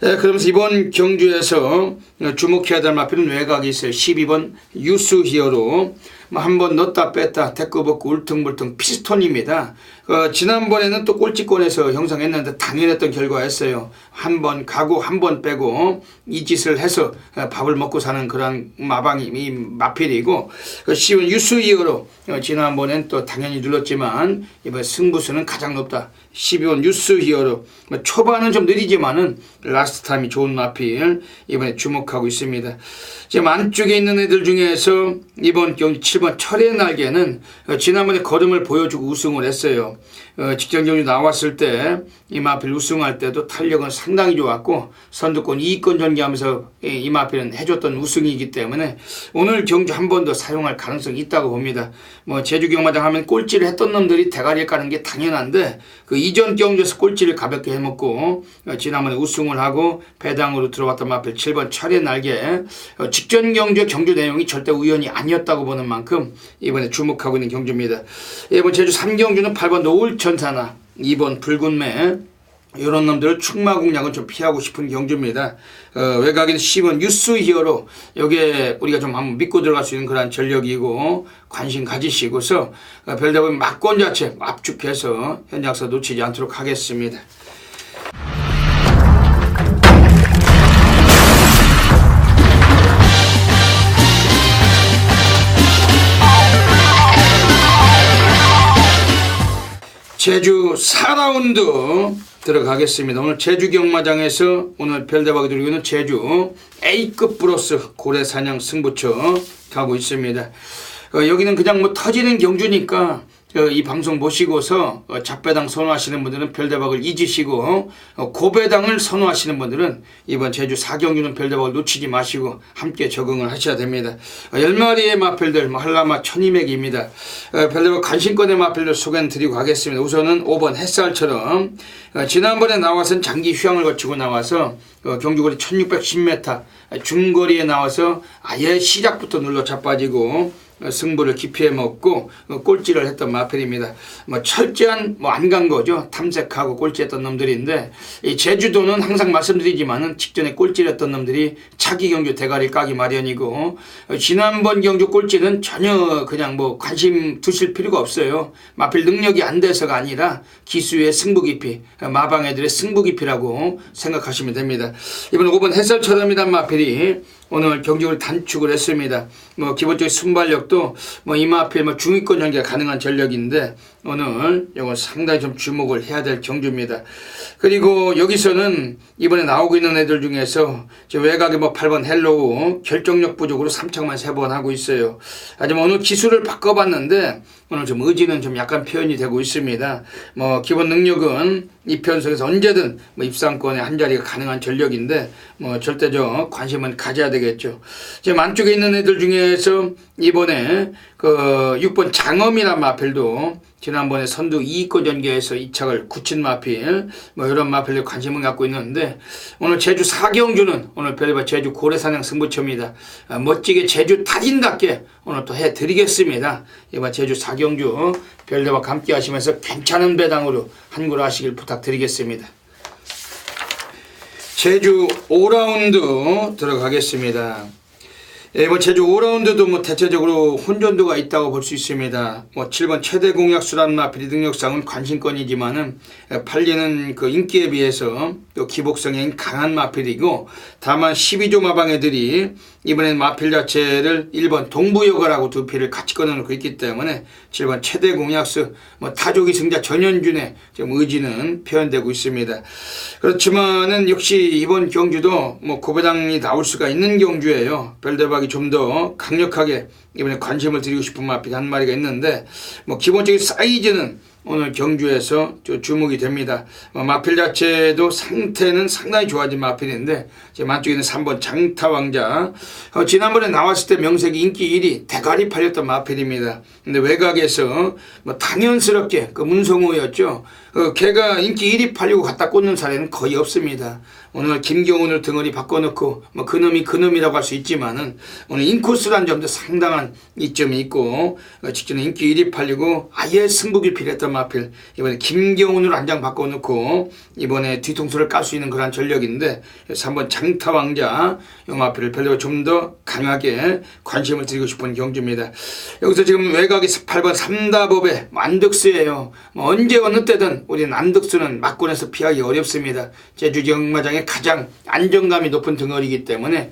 그러면서 이번 경주에서 주목해야 될 마필은 외곽이 있어요. 12번 유스히어로, 한 번 넣었다 뺐다 대꾸벗고 울퉁불퉁 피스톤입니다. 지난번에는 또 꼴찌권에서 형성했는데 당연했던 결과였어요. 한 번 가고 한 번 빼고 이 짓을 해서 밥을 먹고 사는 그런 마방이 마필이고, 쉬운 유스히어로 지난번엔 또 당연히 눌렀지만 이번 승부수는 가장 높다. 12번 유스히어로, 초반은 좀 느리지만은 라스트 타임이 좋은 마필 이번에 주목하고 있습니다. 지금 안쪽에 있는 애들 중에서 이번 경기 7번 철의 날개는 지난번에 걸음을 보여주고 우승을 했어요. 직전 경기 나왔을 때 이 마필 우승할 때도 탄력은 상당히 좋았고 선두권 2위권 전개하면서 이 마필은 해줬던 우승이기 때문에 오늘 경주 한 번 더 사용할 가능성이 있다고 봅니다. 뭐 제주경마장 하면 꼴찌를 했던 놈들이 대가리에 까는 게 당연한데 그 이전 경주에서 꼴찌를 가볍게 해먹고 지난번에 우승을 하고 배당으로 들어왔던 마필 7번 철의 날개, 직전 경주 내용이 절대 우연이 아니었다고 보는 만큼 이번에 주목하고 있는 경주입니다. 이번 제주 3경주는 8번 노을천사나 2번 붉은매, 이런 놈들을 축마 공략은 좀 피하고 싶은 경주입니다. 외곽에는 10번 유스히어로, 여기에 우리가 좀 한번 믿고 들어갈 수 있는 그런 전력이고 관심 가지시고서 별다방 막권 자체 압축해서 현장에서 놓치지 않도록 하겠습니다. 제주 4라운드 들어가겠습니다. 오늘 제주 경마장에서 오늘 별대박이 들고 있는 제주 A급 플러스 고래사냥 승부처 가고 있습니다. 여기는 그냥 뭐 터지는 경주니까 이 방송 보시고서 잡배당 선호하시는 분들은 별대박을 잊으시고 고배당을 선호하시는 분들은 이번 제주 4경주는 별대박을 놓치지 마시고 함께 적응을 하셔야 됩니다. 10마리의 마필들 한라마 1200입니다. 별대박 관심권의 마필들 소개는 드리고 가겠습니다. 우선은 5번 햇살처럼 지난번에 나와서는 장기 휴양을 거치고 나와서 경주거리 1610m 중거리에 나와서 아예 시작부터 눌러 자빠지고 승부를 기피해 먹고 꼴찌를 했던 마필입니다. 철저한 안 간 거죠. 탐색하고 꼴찌했던 놈들인데 이 제주도는 항상 말씀드리지만은 직전에 꼴찌를 했던 놈들이 차기 경주 대가리 까기 마련이고 지난번 경주 꼴찌는 전혀 그냥 관심 두실 필요가 없어요. 마필 능력이 안 돼서가 아니라 기수의 승부 깊이, 마방애들의 승부 깊이라고 생각하시면 됩니다. 이번 5번 햇살처럼이란 마필이 오늘 경주를 단축을 했습니다. 기본적인 순발력도 이 마필 중위권 전개가 가능한 전력인데 오늘 이건 상당히 좀 주목을 해야 될 경주입니다. 그리고 여기서는 이번에 나오고 있는 애들 중에서 외곽에 8번 헬로우 결정력 부족으로 3착만 3번 하고 있어요. 하지만 오늘 기술을 바꿔봤는데 오늘 좀 의지는 좀 약간 표현이 되고 있습니다. 기본 능력은 이 편성에서 언제든 입상권에 한 자리가 가능한 전력인데 절대적 관심은 가져야 되겠죠. 지금 안쪽에 있는 애들 중에서 이번에 6번 장엄이란 마필도 지난번에 선두 2위권 전개에서 2착을 굳힌 마필 이런 마필에 관심을 갖고 있는데 오늘 제주 4경주는 오늘 별대박 제주 고래사냥 승부처입니다. 멋지게 제주 달인답게 오늘 또 해드리겠습니다. 이번 제주 4경주 별대박 함께 하시면서 괜찮은 배당으로 한구로 하시길 부탁드리겠습니다. 제주 5라운드 들어가겠습니다. 이번 제주 5라운드도 대체적으로 혼전도가 있다고 볼 수 있습니다. 7번 최대 공약 수란 마필이 능력상은 관심권이지만은 팔리는 인기에 비해서 또 기복성이 강한 마필이고 다만 12조 마방애들이 이번엔 마필 자체를 1번 동부여가라고 두 필을 같이 꺼내놓고 있기 때문에 7번 최대 공약수 타조기 승자 전현준의 좀 의지는 표현되고 있습니다. 그렇지만은 역시 이번 경주도 고배당이 나올 수가 있는 경주예요. 별대박이 좀 더 강력하게 이번에 관심을 드리고 싶은 마필이 한 마리가 있는데 기본적인 사이즈는 오늘 경주에서 주목이 됩니다. 마필 자체도 상태는 상당히 좋아진 마필인데 지금 안쪽에 있는 3번 장타왕자 지난번에 나왔을 때 명색이 인기 1위 대가리 팔렸던 마필입니다. 근데 외곽에서 당연스럽게 문성호였죠. 걔가 인기 1위 팔리고 갖다 꽂는 사례는 거의 없습니다. 오늘 김경훈을 등어리 바꿔놓고 그놈이 그놈이라고 할 수 있지만은 오늘 인코스라는 점도 상당한 이점이 있고 직전에 인기 1위 팔리고 아예 승부기 필했던 마필 이번에 김경훈을 한 장 바꿔놓고 이번에 뒤통수를 깔 수 있는 그런 전력인데 3번 장타왕자 이 마필을 별로 좀 더 강하게 관심을 드리고 싶은 경주입니다. 여기서 지금 외곽에서 8번 삼다법의 안덕수예요. 언제 어느 때든 우리는 안덕수는 막권에서 피하기 어렵습니다. 제주 경마장의 가장 안정감이 높은 등어리이기 때문에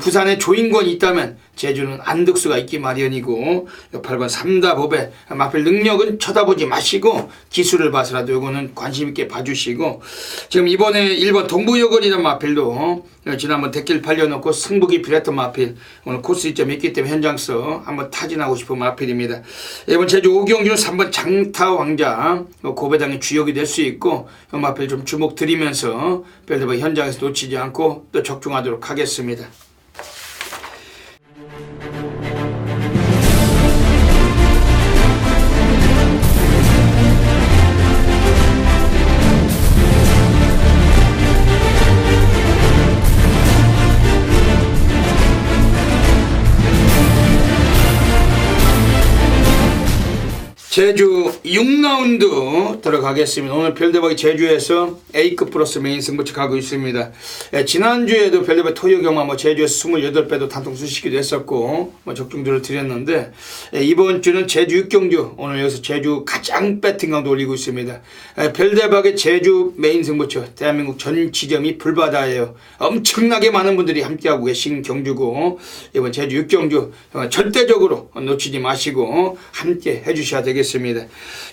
부산에 조인권이 있다면 제주는 안덕수가 있기 마련이고 8번 삼다법의 마필 능력은 쳐다보지 마시고 기술을 봐서라도 이거는 관심 있게 봐주시고 지금 이번에 1번 동부여걸이라는 마필도 지난번 대길 팔려놓고 승부기 필했던 마필 오늘 코스 이점이 있기 때문에 현장서 한번 타진하고 싶은 마필입니다. 이번 제주 5경주는 3번 장타왕자 고배당의 주역이 될 수 있고 이 마필 좀 주목 드리면서 별대박 현장에서 놓치지 않고 또 적중하도록 하겠습니다. 제주 6라운드 들어가겠습니다. 오늘 별대박이 제주에서 A급 플러스 메인 승부처 가고 있습니다. 지난주에도 별대박 토요경마 제주에서 28배도 단통 수시기도 했었고 적중들을 드렸는데 이번 주는 제주 6경주 오늘 여기서 제주 가장 배팅 강도 올리고 있습니다. 별대박의 제주 메인 승부처 대한민국 전 지점이 불바다예요. 엄청나게 많은 분들이 함께하고 계신 경주고 이번 제주 6경주 절대적으로 놓치지 마시고 함께 해주셔야 되겠습니다. 드리겠습니다.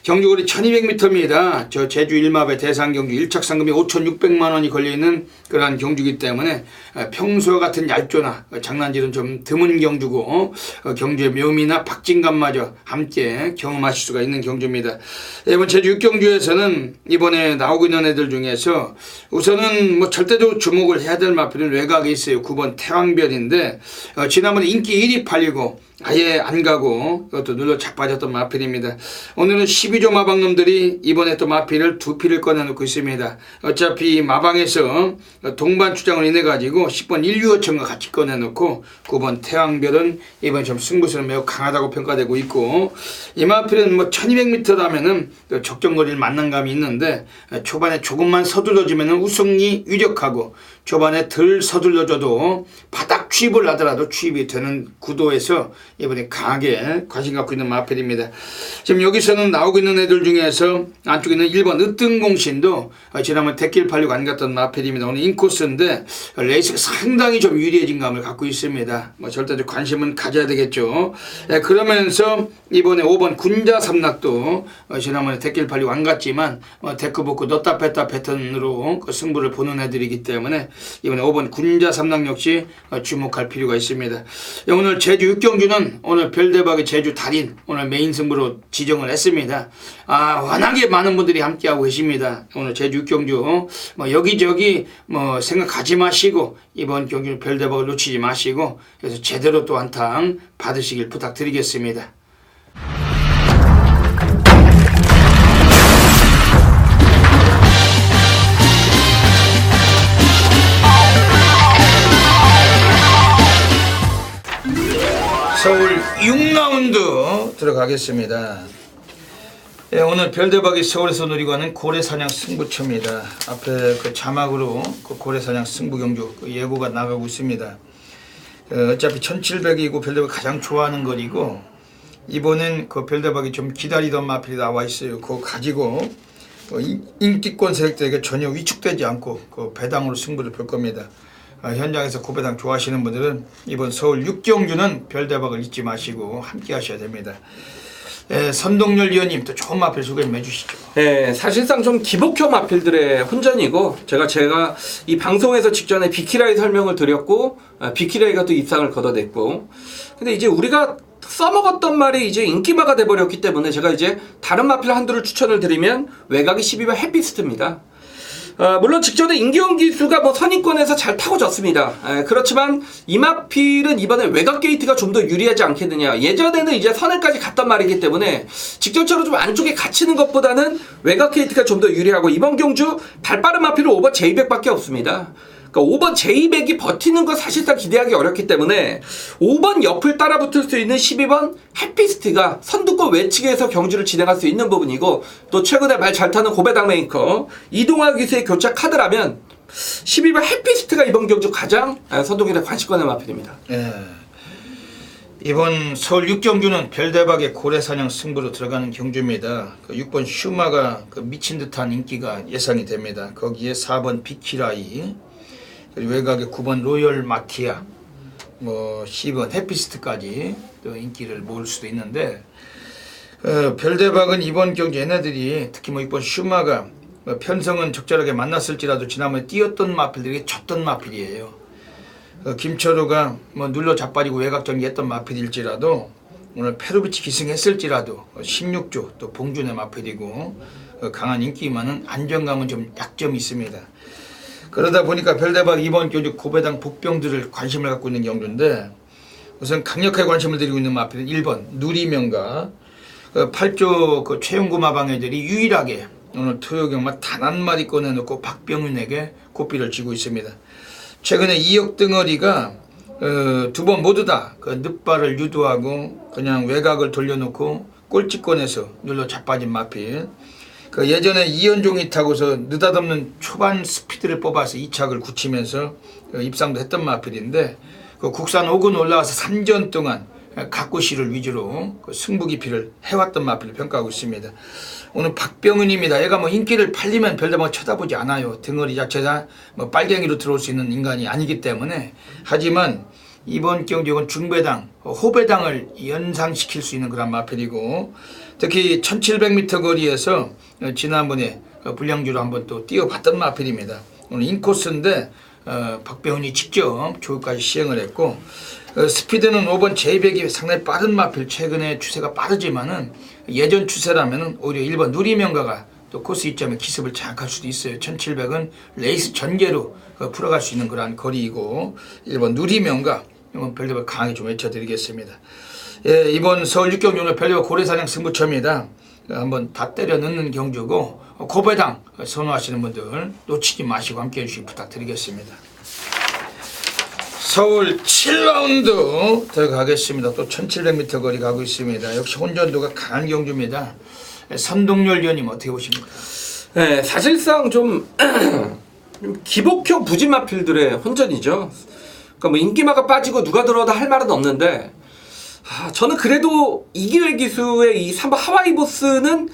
경주거리 1200m입니다. 저 제주 일마배 대상 경주 1착 상금이 5,600만 원이 걸려있는 그러한 경주이기 때문에 평소와 같은 얄조나 장난질은 좀 드문 경주고 경주의 묘미나 박진감마저 함께 경험하실 수가 있는 경주입니다. 이번 제주 육경주에서는 이번에 나오고 있는 애들 중에서 우선은 뭐 절대적으로 주목을 해야 될 마필은 외곽에 있어요. 9번 태왕별인데 지난번에 인기 1위 팔리고 아예 안 가고 그것도 눌러 자빠졌던 마필입니다. 오늘은 12조 마방놈들이 이번에 또 마필을 두 필을 꺼내놓고 있습니다. 어차피 마방에서 동반 추장을 인해 가지고 10번 인류어천과 같이 꺼내놓고 9번 태왕별은 이번 좀 승부수는 매우 강하다고 평가되고 있고, 이 마필은 뭐 1200m라면은 적정거리를 만난감이 있는데 초반에 조금만 서둘러주면 우승이 유력하고 초반에 덜 서둘러줘도 바닥 취입을 하더라도 취입이 되는 구도에서 이번에 강하게 관심 갖고 있는 마필입니다. 지금 여기서는 나오고 있는 애들 중에서 안쪽에 있는 1번 으뜸공신도 지난번 대길 팔려고 안 갔던 마필입니다. 오늘 인코스인데 레이스가 상당히 좀 유리해진 감을 갖고 있습니다. 뭐 절대적 관심은 가져야 되겠죠. 그러면서 이번에 5번 군자 삼락도 지난번에 대길 팔려고 안 갔지만 데크복구 넣다 뺐다 패턴으로 그 승부를 보는 애들이기 때문에 이번에 5번 군자 삼락 역시 주목할 필요가 있습니다. 오늘 제주 육경주는 오늘 별대박의 제주 달인 오늘 메인 승부로 지정을 했습니다. 워낙에 많은 분들이 함께하고 계십니다. 오늘 제주 육경주 뭐 여기저기 뭐 생각하지 마시고 이번 경주 별대박을 놓치지 마시고 그래서 제대로 또 한탕 받으시길 부탁드리겠습니다. 서울 6라운드 들어가겠습니다. 오늘 별대박이 서울에서 누리고 하는 고래사냥 승부처입니다. 앞에 그 자막으로 그 고래사냥 승부경주 그 예고가 나가고 있습니다. 어차피 1700이고 별대박이 가장 좋아하는 거리고, 이번엔 그 별대박이 좀 기다리던 마필이 나와 있어요. 그거 가지고 인기권 세력들에게 전혀 위축되지 않고 그 배당으로 승부를 볼 겁니다. 현장에서 고배당 좋아하시는 분들은 이번 서울 육경주는 별대박을 잊지 마시고 함께 하셔야 됩니다. 선동열 위원님 또 좋은 마필 소개 좀 해주시죠. 네, 사실상 좀 기복형 마필들의 혼전이고 제가 이 방송에서 직전에 비키라이 설명을 드렸고 비키라이가 또 입상을 거둬냈고, 근데 이제 우리가 써먹었던 말이 이제 인기마가 돼버렸기 때문에 제가 이제 다른 마필 한두를 추천을 드리면 외곽이 12번 해피스트입니다. 물론 직전에 임기영 기수가 뭐 선입권에서 잘 타고 졌습니다. 그렇지만 이 마필은 이번에 외곽 게이트가 좀 더 유리하지 않겠느냐. 예전에는 이제 선에까지 갔단 말이기 때문에 직전처럼 좀 안쪽에 갇히는 것보다는 외곽 게이트가 좀 더 유리하고, 이번 경주 발빠른 마필은 5번 제200밖에 없습니다. 그러니까 5번 제200이 버티는 건 사실상 기대하기 어렵기 때문에 5번 옆을 따라붙을 수 있는 12번 해피스트가 선두권 외측에서 경주를 진행할 수 있는 부분이고, 또 최근에 말 잘 타는 고배당 메이커 이동화 기수의 교차 카드라면 12번 해피스트가 이번 경주 가장 선두권의 관심권의 마필입니다. 이번 서울 육경주는 별대박의 고래사냥 승부로 들어가는 경주입니다. 그 6번 슈마가 그 미친 듯한 인기가 예상이 됩니다. 거기에 4번 비키라이, 그리고 외곽에 9번 로열 마티아, 뭐 10번 해피스트까지 또 인기를 모을 수도 있는데, 별대박은 이번 경주 얘네들이 특히 뭐 6번 슈마가 편성은 적절하게 만났을지라도 지난번에 뛰었던 마필들이 졌던 마필이에요. 김철우가 뭐 눌러 자빠지고 외곽 전개했던 마필일지라도 오늘 페루비치 기승했을지라도 16조 또 봉준의 마필이고 강한 인기만은 안정감은 좀 약점이 있습니다. 그러다 보니까 별대박 이번 경주 고배당 복병들을 관심을 갖고 있는 경주인데, 우선 강력하게 관심을 드리고 있는 마필은 1번 누리명가 8조 그 최용구 마방애들이 유일하게 오늘 토요경마 단 한 마리 꺼내놓고 박병윤에게 고삐를 쥐고 있습니다. 최근에 2억 덩어리가 두 번 모두 다 그 늑발을 유도하고 그냥 외곽을 돌려놓고 꼴찌권에서 눌러 자빠진 마필. 그 예전에 이현종이 타고서 느닷없는 초반 스피드를 뽑아서 2착을 굳히면서 입상도 했던 마필인데, 그 국산 5군 올라와서 3전 동안 각고시를 위주로 그 승부 기피를 해왔던 마필을 평가하고 있습니다. 오늘 박병은입니다. 얘가 뭐 인기를 팔리면 별다방 쳐다보지 않아요. 덩어리 자체가 뭐 빨갱이로 들어올 수 있는 인간이 아니기 때문에. 하지만 이번 경주는 중배당, 호배당을 연상시킬 수 있는 그런 마필이고 특히 1700m 거리에서 지난번에 불량주로 한번 또 뛰어봤던 마필입니다. 오늘 인코스인데 박배훈이 직접 조율까지 시행을 했고 스피드는 5번 제200이 상당히 빠른 마필. 최근에 추세가 빠르지만은 예전 추세라면은 오히려 1번 누리명가가 또 코스 이점에 기습을 장악할 수도 있어요. 1700은 레이스 전개로 풀어갈 수 있는 그러한 거리이고 1번 누리명가 이건 별도로 강하게 좀 외쳐드리겠습니다. 예, 이번 서울 6경주는 별도로 고래사냥 승부처입니다. 한번 다 때려 넣는 경주고 고배당 선호하시는 분들 놓치지 마시고 함께 해주시기 부탁드리겠습니다. 서울 7라운드 들어가겠습니다. 또 1700m 거리 가고 있습니다. 역시 혼전도가 강한 경주입니다. 선동열 위원님 어떻게 보십니까? 네, 사실상 좀 기복형 부진마필들의 혼전이죠. 그러니까 뭐 인기마가 빠지고 누가 들어와도 할 말은 없는데 저는 그래도 이기회 기수의 이 3번 하와이보스는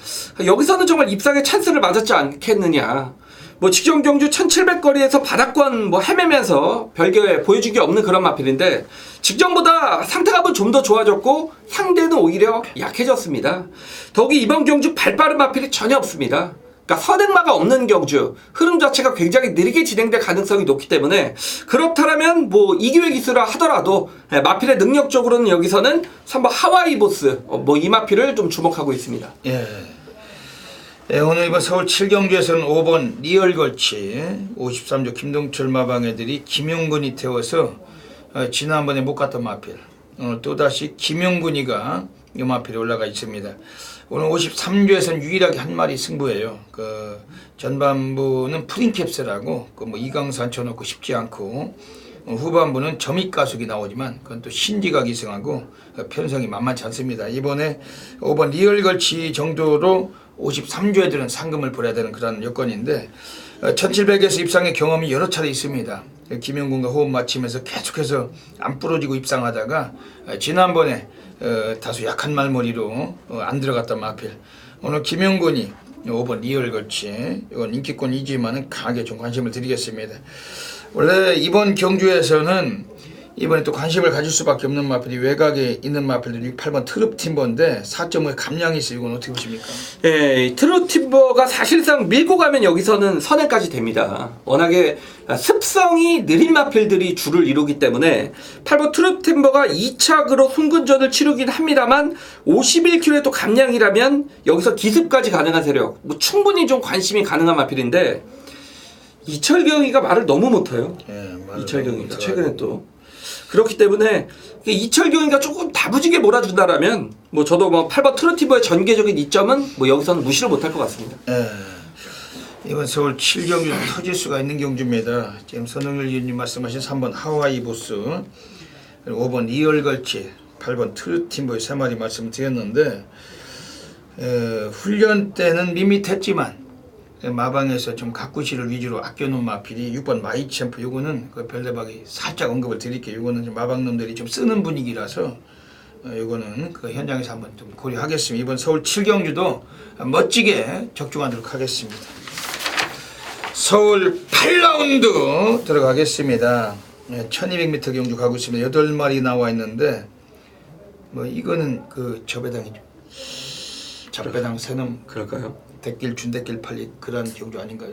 여기서는 정말 입상의 찬스를 맞았지 않겠느냐. 뭐 직전 경주 1700거리에서 바닥권 뭐 헤매면서 별개 보여준 게 없는 그런 마필인데 직전보다 상태감은 좀 더 좋아졌고 상대는 오히려 약해졌습니다. 더욱이 이번 경주 발빠른 마필이 전혀 없습니다. 그러니까 선행마가 없는 경주, 흐름 자체가 굉장히 느리게 진행될 가능성이 높기 때문에 그렇다면 뭐 이기회 기수라 하더라도 마필의 능력적으로는 여기서는 3번 하와이보스 뭐 이 마필을 좀 주목하고 있습니다. 예. 예, 오늘 이번 서울 7경주에서는 5번 리얼걸치 53조 김동철 마방 애들이 김용근이 태워서 지난번에 못 갔던 마필 오늘 또다시 김용근이가 이 마필에 올라가 있습니다. 오늘 53조에서는 유일하게 한 마리 승부예요. 그 전반부는 프린캡스라고 그 뭐 이강산 쳐놓고 쉽지 않고 후반부는 점입가속이 나오지만 그건 또 신지가 기승하고 편성이 만만치 않습니다. 이번에 5번 리얼걸치 정도로 53조 애들은 상금을 벌여야 되는 그런 여건인데 1700에서 입상의 경험이 여러 차례 있습니다. 김용군과 호흡 맞추면서 계속해서 안 부러지고 입상하다가 지난번에 다소 약한 말머리로 안 들어갔던 마필 오늘 김용군이 5번 리얼걸치 이건 인기권이지만은 강하게 좀 관심을 드리겠습니다. 원래 이번 경주에서는 이번에 또 관심을 가질 수밖에 없는 마필이 외곽에 있는 마필들이 8번 트룹팀버인데 4.5의 감량이 있어요. 이건 어떻게 보십니까? 예, 트루팀버가 사실상 밀고 가면 여기서는 선행까지 됩니다. 워낙에 습성이 느린 마필들이 주를 이루기 때문에 8번 트루팀버가 2착으로 순근전을 치르긴 합니다만 51km에 또 감량이라면 여기서 기습까지 가능한 세력 뭐 충분히 좀 관심이 가능한 마필인데 이철경이가 말을 너무 못해요. 예, 이철경이가 최근에 또 그렇기 때문에 이철경이가 조금 다부지게 몰아준다라면 뭐 저도 뭐 8번 트루티버의 전개적인 이점은 뭐 여기서는 무시를 못할 것 같습니다. 예. 이번 서울 7경주 터질 수가 있는 경주입니다. 지금 선흥일 위원님 말씀하신 3번 하와이보스 그리고 5번 리얼걸치 8번 트루팀버의 3마리 말씀드렸는데 훈련 때는 밋밋했지만 마방에서 좀 가꾸시를 위주로 아껴놓은 마필이 6번 마이챔프 요거는 그 별대박이 살짝 언급을 드릴게요. 요거는 좀 마방놈들이 좀 쓰는 분위기라서 요거는 그 현장에서 한번 좀 고려하겠습니다. 이번 서울 7경주도 멋지게 적중하도록 하겠습니다. 서울 8라운드 들어가겠습니다. 1200m 경주 가고 있습니다. 8마리 나와 있는데 뭐 이거는 그 저배당이죠. 잡배당 새놈 그럴까요? 대길 준대길 팔리 그런 경주 아닌가요?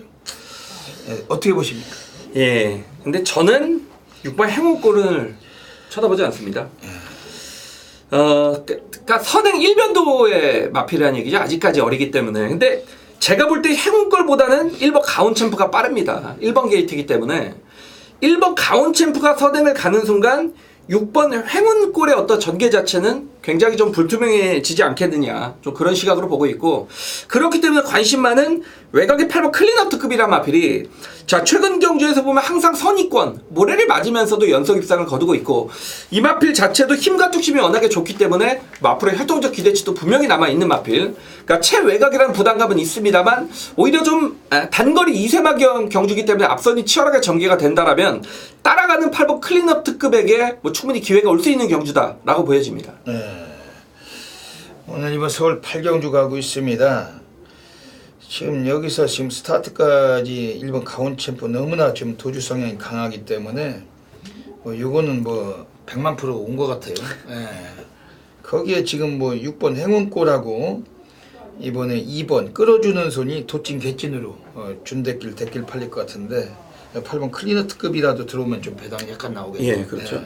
예, 어떻게 보십니까? 예. 근데 저는 6번 행운골을 쳐다보지 않습니다. 그러니까 선행 1변도의 마필이라는 얘기죠. 아직까지 어리기 때문에. 근데 제가 볼 때 행운골보다는 1번 가온챔프가 빠릅니다. 1번 게이트이기 때문에 1번 가온챔프가 선행을 가는 순간 6번 행운골의 어떤 전개 자체는 굉장히 좀 불투명해지지 않겠느냐 좀 그런 시각으로 보고 있고 그렇기 때문에 관심 많은 외곽의 8번 클린업트급이란 마필이 자 최근 경주에서 보면 항상 선의권 모래를 맞으면서도 연속 입상을 거두고 있고 이 마필 자체도 힘과 뚝심이 워낙에 좋기 때문에 앞으로의 활동적 기대치도 분명히 남아있는 마필 그러니까 최외곽이라는 부담감은 있습니다만 오히려 좀 단거리 2세마경 경주기 때문에 앞선이 치열하게 전개가 된다라면 따라가는 8번 클린업 특급에게 뭐 충분히 기회가 올 수 있는 경주다라고 보여집니다. 네. 오늘 이번 서울 8경주 가고 있습니다. 지금 여기서 지금 스타트까지 1번 가온챔프 너무나 좀 도주 성향이 강하기 때문에 뭐 요거는 뭐 100만 프로 온 것 같아요. 예. 거기에 지금 뭐 6번 행운골하고 이번에 2번 끌어주는 손이 도찐 개찐으로 준대길 대길 팔릴 것 같은데 8번 클리너 특급이라도 들어오면 좀 배당이 약간 나오겠죠. 예, 그렇죠.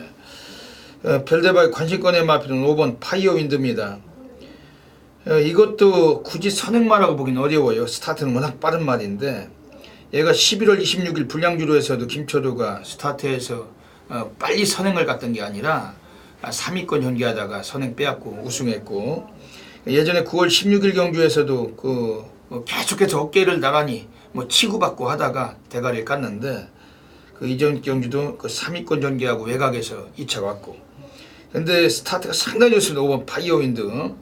별대박 관심권의 마필은 5번 파이어 윈드입니다. 이것도 굳이 선행마라고 보긴 어려워요. 스타트는 워낙 빠른 말인데 얘가 11월 26일 불량주로에서도 김철우가 스타트에서 빨리 선행을 갔던 게 아니라 3위권 현기하다가 선행 빼앗고 우승했고 예전에 9월 16일 경주에서도 계속해서 어깨를 나가니 뭐 치고받고 하다가 대가리를 깠는데 그 이전 경주도 그 3위권 전개하고 외곽에서 2차 왔고 근데 스타트가 상당히 좋습니다. 5번 파이어윈드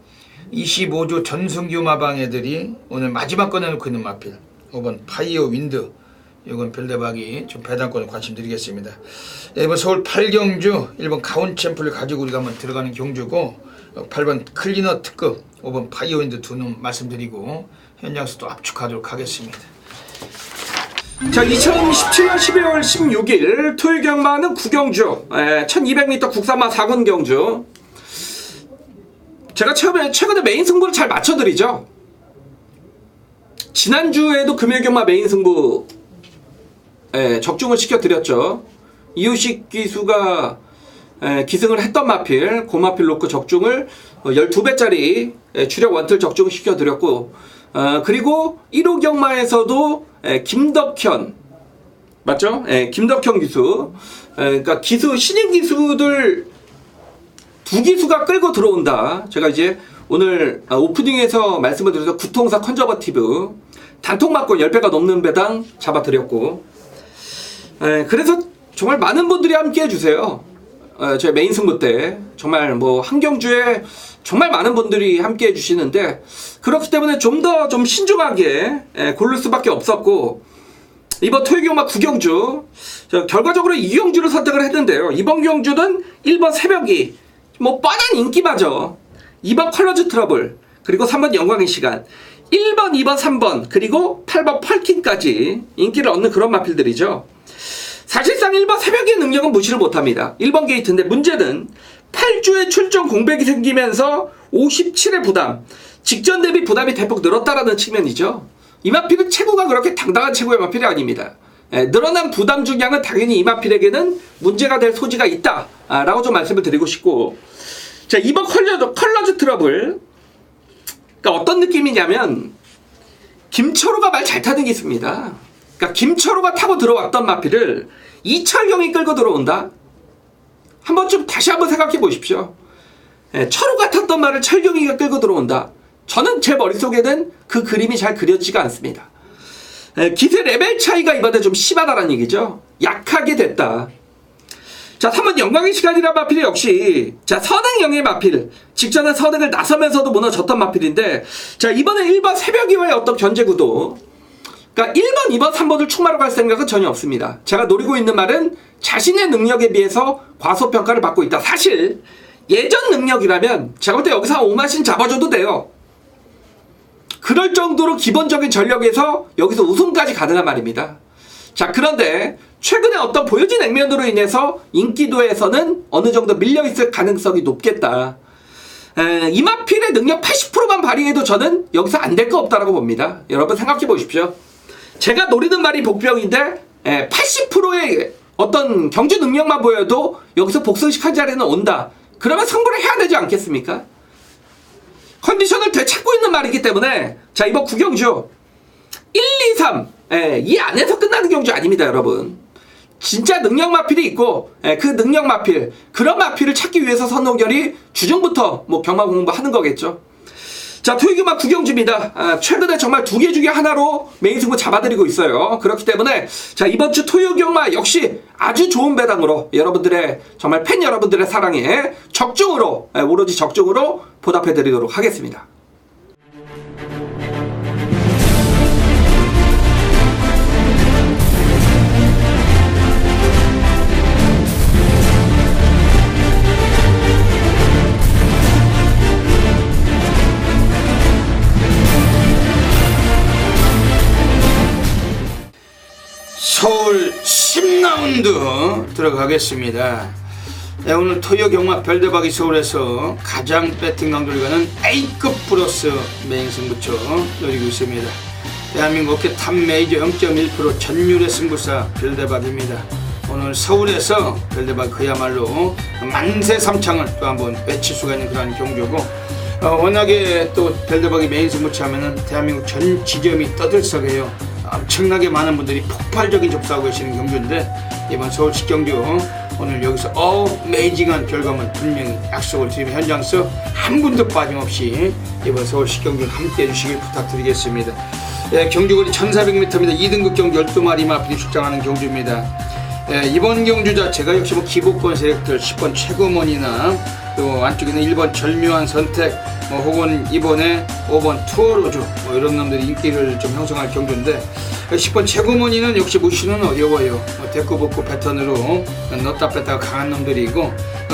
25조 전승규 마방 애들이 오늘 마지막 꺼내놓고 있는 마필 5번 파이어윈드 이건 별대박이 좀 배당권에 관심 드리겠습니다. 이번 서울 8경주 1번 가온 챔프를 가지고 우리가 한번 들어가는 경주고 8번 클리너 특급 5번 파이어윈드 두 놈 말씀드리고 현장수도 압축하도록 하겠습니다. 자, 2017년 12월 16일 토요일 경마는 구경주 1200m 국산마 4군 경주. 제가 최근에 메인 승부를 잘 맞춰드리죠. 지난주에도 금요일 경마 메인 승부 적중을 시켜드렸죠. 이유식 기수가 기승을 했던 마필 고마필 놓고 적중을 12배짜리 추력 원틀 적중을 시켜드렸고 그리고 1호 경마에서도 김덕현 맞죠? 김덕현 기수 그러니까 기수 신인 기수들 두 기수가 끌고 들어온다. 제가 이제 오늘 오프닝에서 말씀을 드려서 구통사 컨저버티브 단통 맞고 10배가 넘는 배당 잡아드렸고 그래서 정말 많은 분들이 함께 해주세요. 저희 메인 승부 때 정말 뭐 한경주에 정말 많은 분들이 함께 해주시는데 그렇기 때문에 좀 더 좀 신중하게 고를 수밖에 없었고 이번 토요일 경마 구경주 결과적으로 이 경주를 선택을 했는데요. 이번 경주는 1번 새벽이 뭐 뻔한 인기마저 2번 컬러즈 트러블 그리고 3번 영광의 시간 1번 2번 3번 그리고 8번 펄킨까지 인기를 얻는 그런 마필들이죠. 사실상 1번 새벽의 능력은 무시를 못합니다. 1번 게이트인데 문제는 8주에 출전 공백이 생기면서 57의 부담 직전 대비 부담이 대폭 늘었다라는 측면이죠. 이 마필은 체구가 그렇게 당당한 체구의 마필이 아닙니다. 늘어난 부담 중량은 당연히 이 마필에게는 문제가 될 소지가 있다 라고 좀 말씀을 드리고 싶고 자 이번 컬러즈 트러블 그러니까 어떤 느낌이냐면 김철우가 말 잘 타는 게 있습니다. 그러니까 김철우가 타고 들어왔던 마필을 이철경이 끌고 들어온다. 한번쯤 다시 한번 생각해 보십시오. 철우가 탔던 말을 철경이가 끌고 들어온다. 저는 제 머릿속에는 그 그림이 잘 그려지지가 않습니다. 기세 레벨 차이가 이번에 좀 심하다는 얘기죠. 약하게 됐다. 자 3번 영광의 시간이란 마필이 역시 자 선행영의 마필 직전에 선행을 나서면서도 무너졌던 마필인데 자 이번에 1번 새벽이와의 어떤 견제구도 그러니까 1번 2번 3번을 충마로 갈 생각은 전혀 없습니다. 제가 노리고 있는 말은 자신의 능력에 비해서 과소평가를 받고 있다. 사실 예전 능력이라면 제가 볼 때 여기서 한 5마신 잡아줘도 돼요. 그럴 정도로 기본적인 전력에서 여기서 우승까지 가능한 말입니다. 자 그런데 최근에 어떤 보여진 액면으로 인해서 인기도에서는 어느 정도 밀려있을 가능성이 높겠다. 이 마필의 능력 80%만 발휘해도 저는 여기서 안 될 거 없다라고 봅니다. 여러분 생각해 보십시오. 제가 노리는 말이 복병인데 80%의 어떤 경주 능력만 보여도 여기서 복승식 한 자리는 온다. 그러면 승부를 해야 되지 않겠습니까? 컨디션을 되찾고 있는 말이기 때문에 자 이번 구경주 1, 2, 3 이 안에서 끝나는 경주 아닙니다 여러분. 진짜 능력 마필이 있고 그 능력 마필 그런 마필을 찾기 위해서 선동결이 주중부터 뭐 경마 공부하는 거겠죠. 자 토요일 경마 구경주입니다. 최근에 정말 두 개 중에 하나로 메인 승부 잡아드리고 있어요. 그렇기 때문에 자 이번 주 토요일 경마 역시 아주 좋은 배당으로 여러분들의 정말 팬 여러분들의 사랑에 적중으로 오로지 적중으로 보답해드리도록 하겠습니다. 서울 10라운드 들어가겠습니다. 네, 오늘 토요 경마 별대박이 서울에서 가장 배팅 강도를 가는 A급 플러스 메인 승부처 노리고 있습니다. 대한민국 업계 탑 메이저 0.1% 전율의 승부사 별대박입니다. 오늘 서울에서 별대박 그야말로 만세 삼창을 또 한번 외칠 수가 있는 그런 경주고, 워낙에 또 별대박이 메인 승부처 하면은 대한민국 전 지점이 떠들썩해요. 엄청나게 많은 분들이 폭발적인 접수하고 계시는 경주인데, 이번 서울 식경주 오늘 여기서 어메이징한 결과물 분명히 약속을 드리며 현장에서 한 분도 빠짐없이 이번 서울 식경주를 함께 해주시길 부탁드리겠습니다. 예, 경주거리 1400m입니다. 2등급 경주 12마리 마필이 출장하는 경주입니다. 예, 이번 경주 자체가 역시 뭐 기복권 세력들 10번 최고먼이나 또 안쪽에는 1번 절묘한 선택, 혹은 이번에 5번 투어로즈 이런 놈들이 인기를 좀 형성할 경주인데, 10번 최고머니는 역시 무시는 어려워요. 데코복고 패턴으로 넣었다 뺐다가 강한 놈들이고,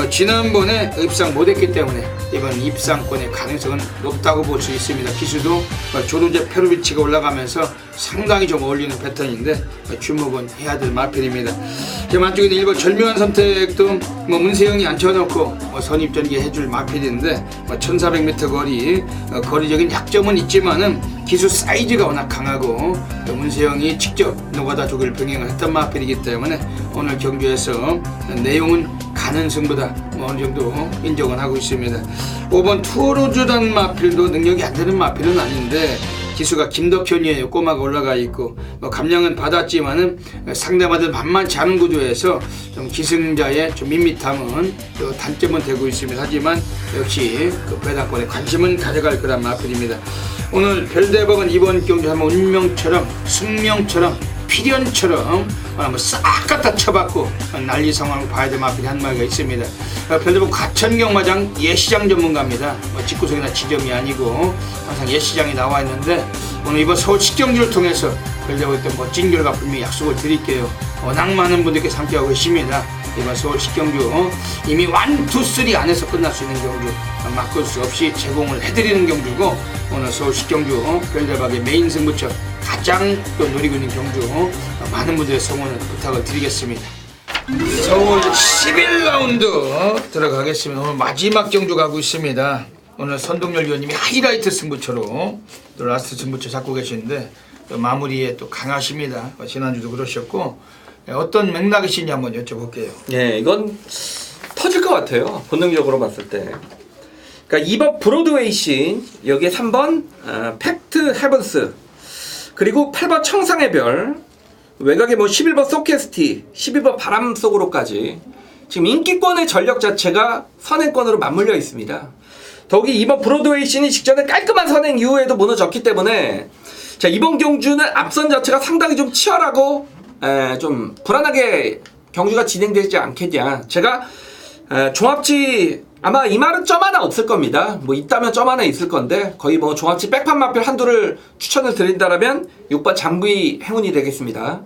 지난번에 입상 못했기 때문에 이번 입상권의 가능성은 높다고 볼 수 있습니다. 기수도 조르제 페루비치가 올라가면서 상당히 좀 어울리는 패턴인데 주목은 해야 될 마필입니다. 지금 안쪽에는 1번 절묘한 선택도 문세영이 앉혀놓고 선입전개 해줄 마필인데 1400m 거리적인 약점은 있지만은 기수 사이즈가 워낙 강하고 문세영이 직접 노가다 조기를 병행을 했던 마필이기 때문에 오늘 경주에서 내용은 가는 승부다 어느 정도 인정은 하고 있습니다. 5번 투어로즈단 마필도 능력이 안 되는 마필은 아닌데 기수가 김덕현이에요. 꼬마가 올라가 있고 감량은 받았지만은 상대마들 만만치 않은 구조에서 좀 기승자의 좀 밋밋함은 또 단점은 되고 있습니다. 하지만 역시 그 배당권에 관심은 가져갈 거란 마필입니다. 오늘 별대박은 이번 경주 하면 운명처럼 숙명처럼 필연처럼 한번 싹 갖다 쳐받고 난리 상황을 봐야 될 마필이 한 마리가 있습니다. 별대박 가천경마장 예시장 전문가입니다. 직구석이나 지점이 아니고 항상 예시장이 나와 있는데, 오늘 이번 서울 식경주를 통해서 별대박에 또 멋진 결과 분명히 약속을 드릴게요. 워낙 많은 분들께 함께하고 계십니다. 이번 서울 식경주 이미 1, 2, 3 안에서 끝날 수 있는 경주, 바꿀 수 없이 제공을 해드리는 경주고, 오늘 서울 식경주 별대박의 메인 승부처 가장 또 노리고 있는 경주, 많은 분들의 성원을 부탁을 드리겠습니다. 서울 11라운드 들어가겠습니다. 오늘 마지막 경주 가고 있습니다. 오늘 선동열 위원님이 하이라이트 승부처로 또 라스트 승부처 잡고 계시는데 또 마무리에 또 강하십니다. 지난주도 그러셨고, 어떤 맥락이신지 한번 여쭤볼게요. 예, 이건 터질 것 같아요. 본능적으로 봤을 때. 그러니까 2번 브로드웨이 씬, 여기에 3번 팩트 헤븐스, 그리고 8번 청상의 별, 외곽에 11번 소캐스티, 12번 바람 속으로까지 지금 인기권의 전력 자체가 선행권으로 맞물려 있습니다. 더욱이 2번 브로드웨이 씬이 직전에 깔끔한 선행 이후에도 무너졌기 때문에 자, 이번 경주는 앞선 자체가 상당히 좀 치열하고 좀 불안하게 경주가 진행되지 않겠냐. 제가 종합치 아마 이 말은 점 하나 없을 겁니다. 있다면 점 하나 있을 건데 거의 종합치 백판 마필 한두를 추천을 드린다라면 6번 장부의 행운이 되겠습니다.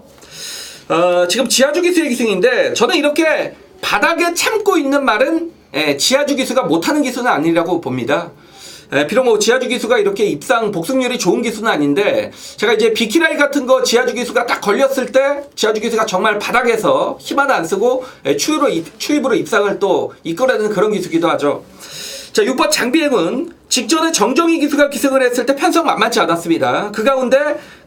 지금 지하주 기수의 기승인데 저는 이렇게 바닥에 참고 있는 말은 지하주 기수가 못하는 기수는 아니라고 봅니다. 비록 지하주 기수가 이렇게 입상 복승률이 좋은 기수는 아닌데, 제가 이제 비키라이 같은 거 지하주 기수가 딱 걸렸을 때 지하주 기수가 정말 바닥에서 힘 하나 안 쓰고 추입으로 입상을 또 이끌어내는 그런 기수기도 하죠. 자, 6번 장비행은 직전에 정정희 기수가 기승을 했을 때 편성 만만치 않았습니다. 그 가운데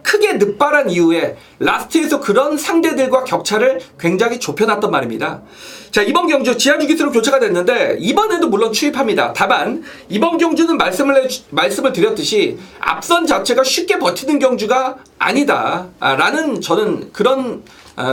크게 늑발한 이후에 라스트에서 그런 상대들과 격차를 굉장히 좁혀놨단 말입니다. 자, 이번 경주 지하주 기수로 교체가 됐는데 이번에도 물론 추입합니다. 다만 이번 경주는 말씀을 드렸듯이 앞선 자체가 쉽게 버티는 경주가 아니다 라는 저는 그런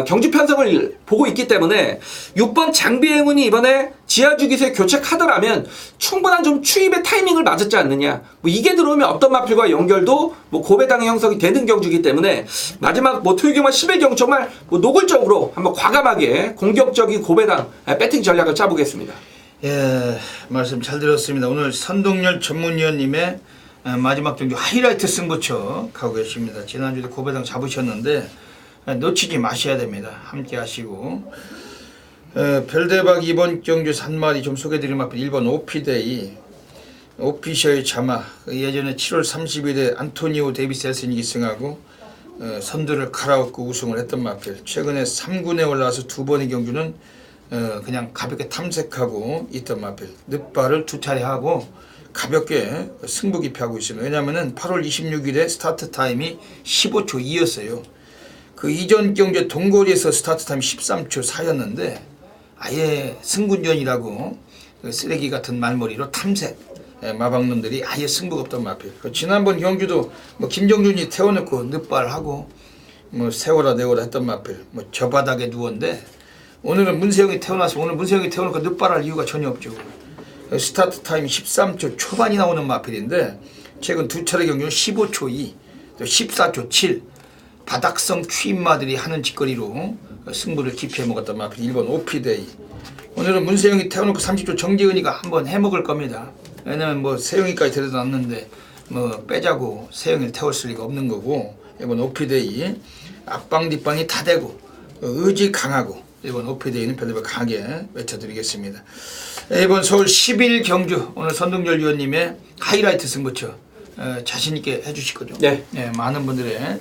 경주 편성을 보고 있기 때문에 6번 장비행운이 이번에 지하주 기수의 교체 카드라면 충분한 좀 추입의 타이밍을 맞았지 않느냐. 이게 들어오면 어떤 마필과 연결도 고배당의 형성이 되는 경주이기 때문에 마지막 토요경마 11경 정말 노골적으로 한번 과감하게 공격적인 고배당 배팅 전략을 짜보겠습니다. 예, 말씀 잘 들었습니다. 오늘 선동열 전문위원님의 마지막 경주 하이라이트 승부처 가고 계십니다. 지난주에 고배당 잡으셨는데 놓치지 마셔야 됩니다. 함께 하시고, 별대박 이번 경주 산마리 좀 소개드릴 마필 1번 오피데이, 오피셔의 자마, 예전에 7월 30일에 안토니오 데이비스 헬슨이 기승하고 선두를 갈아엎고 우승을 했던 마필, 최근에 3군에 올라와서 두 번의 경주는 그냥 가볍게 탐색하고 있던 마필 늦발을 2차례 하고 가볍게 승부 기피하고 있습니다. 왜냐하면은 8월 26일에 스타트 타임이 15초 2였어요. 그 이전 경제 동거리에서 스타트 타임이 13초 4였는데 아예 승군전이라고 쓰레기 같은 말머리로 탐색 마방놈들이 아예 승부가 없던 마필. 지난번 경주도 뭐 김정준이 태워놓고 늦발하고 뭐 세워라 내워라 했던 마필. 뭐 저 바닥에 누웠는데 오늘은 문세영이 태어나서 오늘 문세영이 태워놓고 늦발할 이유가 전혀 없죠. 스타트 타임 13초 초반이 나오는 마필인데 최근 2차례 경주는 15초 2, 또 14초 7 바닥성 추임마들이 하는 짓거리로 승부를 기피해 먹었던 마필 1번 오피데이. 오늘은 문세영이 태워놓고 30초 정재은이가 한번 해먹을 겁니다. 왜냐면 뭐 세영이까지 데려다 놨는데 뭐 빼자고 세영이를 태웠을 리가 없는 거고 1번 오피데이 앞방 뒷방이 다 되고 의지 강하고 1번 오피데이는 별로 강하게 외쳐드리겠습니다. 이번 서울 10일 경주 오늘 선동열 위원님의 하이라이트 승부처 자신있게 해주실 거죠? 네. 많은 분들의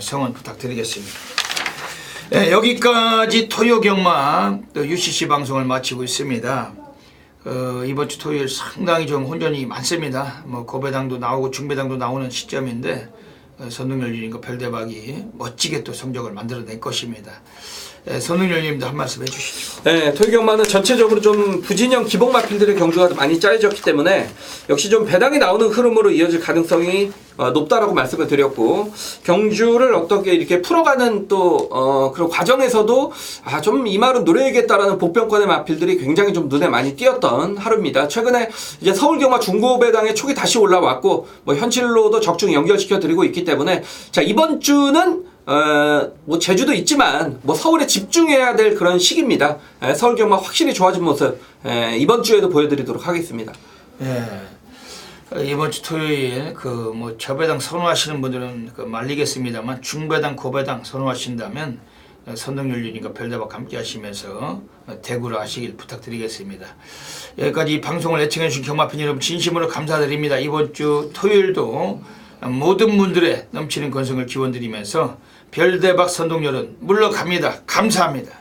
성원 부탁드리겠습니다. 여기까지 토요 경마 또 UCC 방송을 마치고 있습니다. 이번 주 토요일 상당히 좀 혼전이 많습니다. 뭐 고배당도 나오고 중배당도 나오는 시점인데 선동열님과 별대박이 멋지게 또 성적을 만들어낼 것입니다. 선동열님도 한 말씀 해주시죠. 네, 토요경마는 전체적으로 좀 부진형 기복 마필들의 경주가 많이 짜여졌기 때문에 역시 좀 배당이 나오는 흐름으로 이어질 가능성이 높다라고 말씀을 드렸고 경주를 어떻게 이렇게 풀어가는 또 그런 과정에서도 좀 이 말은 노려야겠다라는 복병권의 마필들이 굉장히 좀 눈에 많이 띄었던 하루입니다. 최근에 이제 서울경마 중고배당의 촉이 다시 올라왔고 뭐 현실로도 적중 연결시켜 드리고 있기 때문에 자 이번 주는 뭐 제주도 있지만 뭐 서울에 집중해야 될 그런 시기입니다. 서울경마 확실히 좋아진 모습 이번 주에도 보여드리도록 하겠습니다. 이번 주 토요일 그 뭐 저배당 선호하시는 분들은 그 말리겠습니다만 중배당 고배당 선호하신다면 선동열님과 별대박 함께 하시면서 대구를 하시길 부탁드리겠습니다. 여기까지 이 방송을 애청해 주신 경마팬 여러분 진심으로 감사드립니다. 이번 주 토요일도 모든 분들의 넘치는 건성을 기원드리면서 별대박 선동열은 물러갑니다. 감사합니다.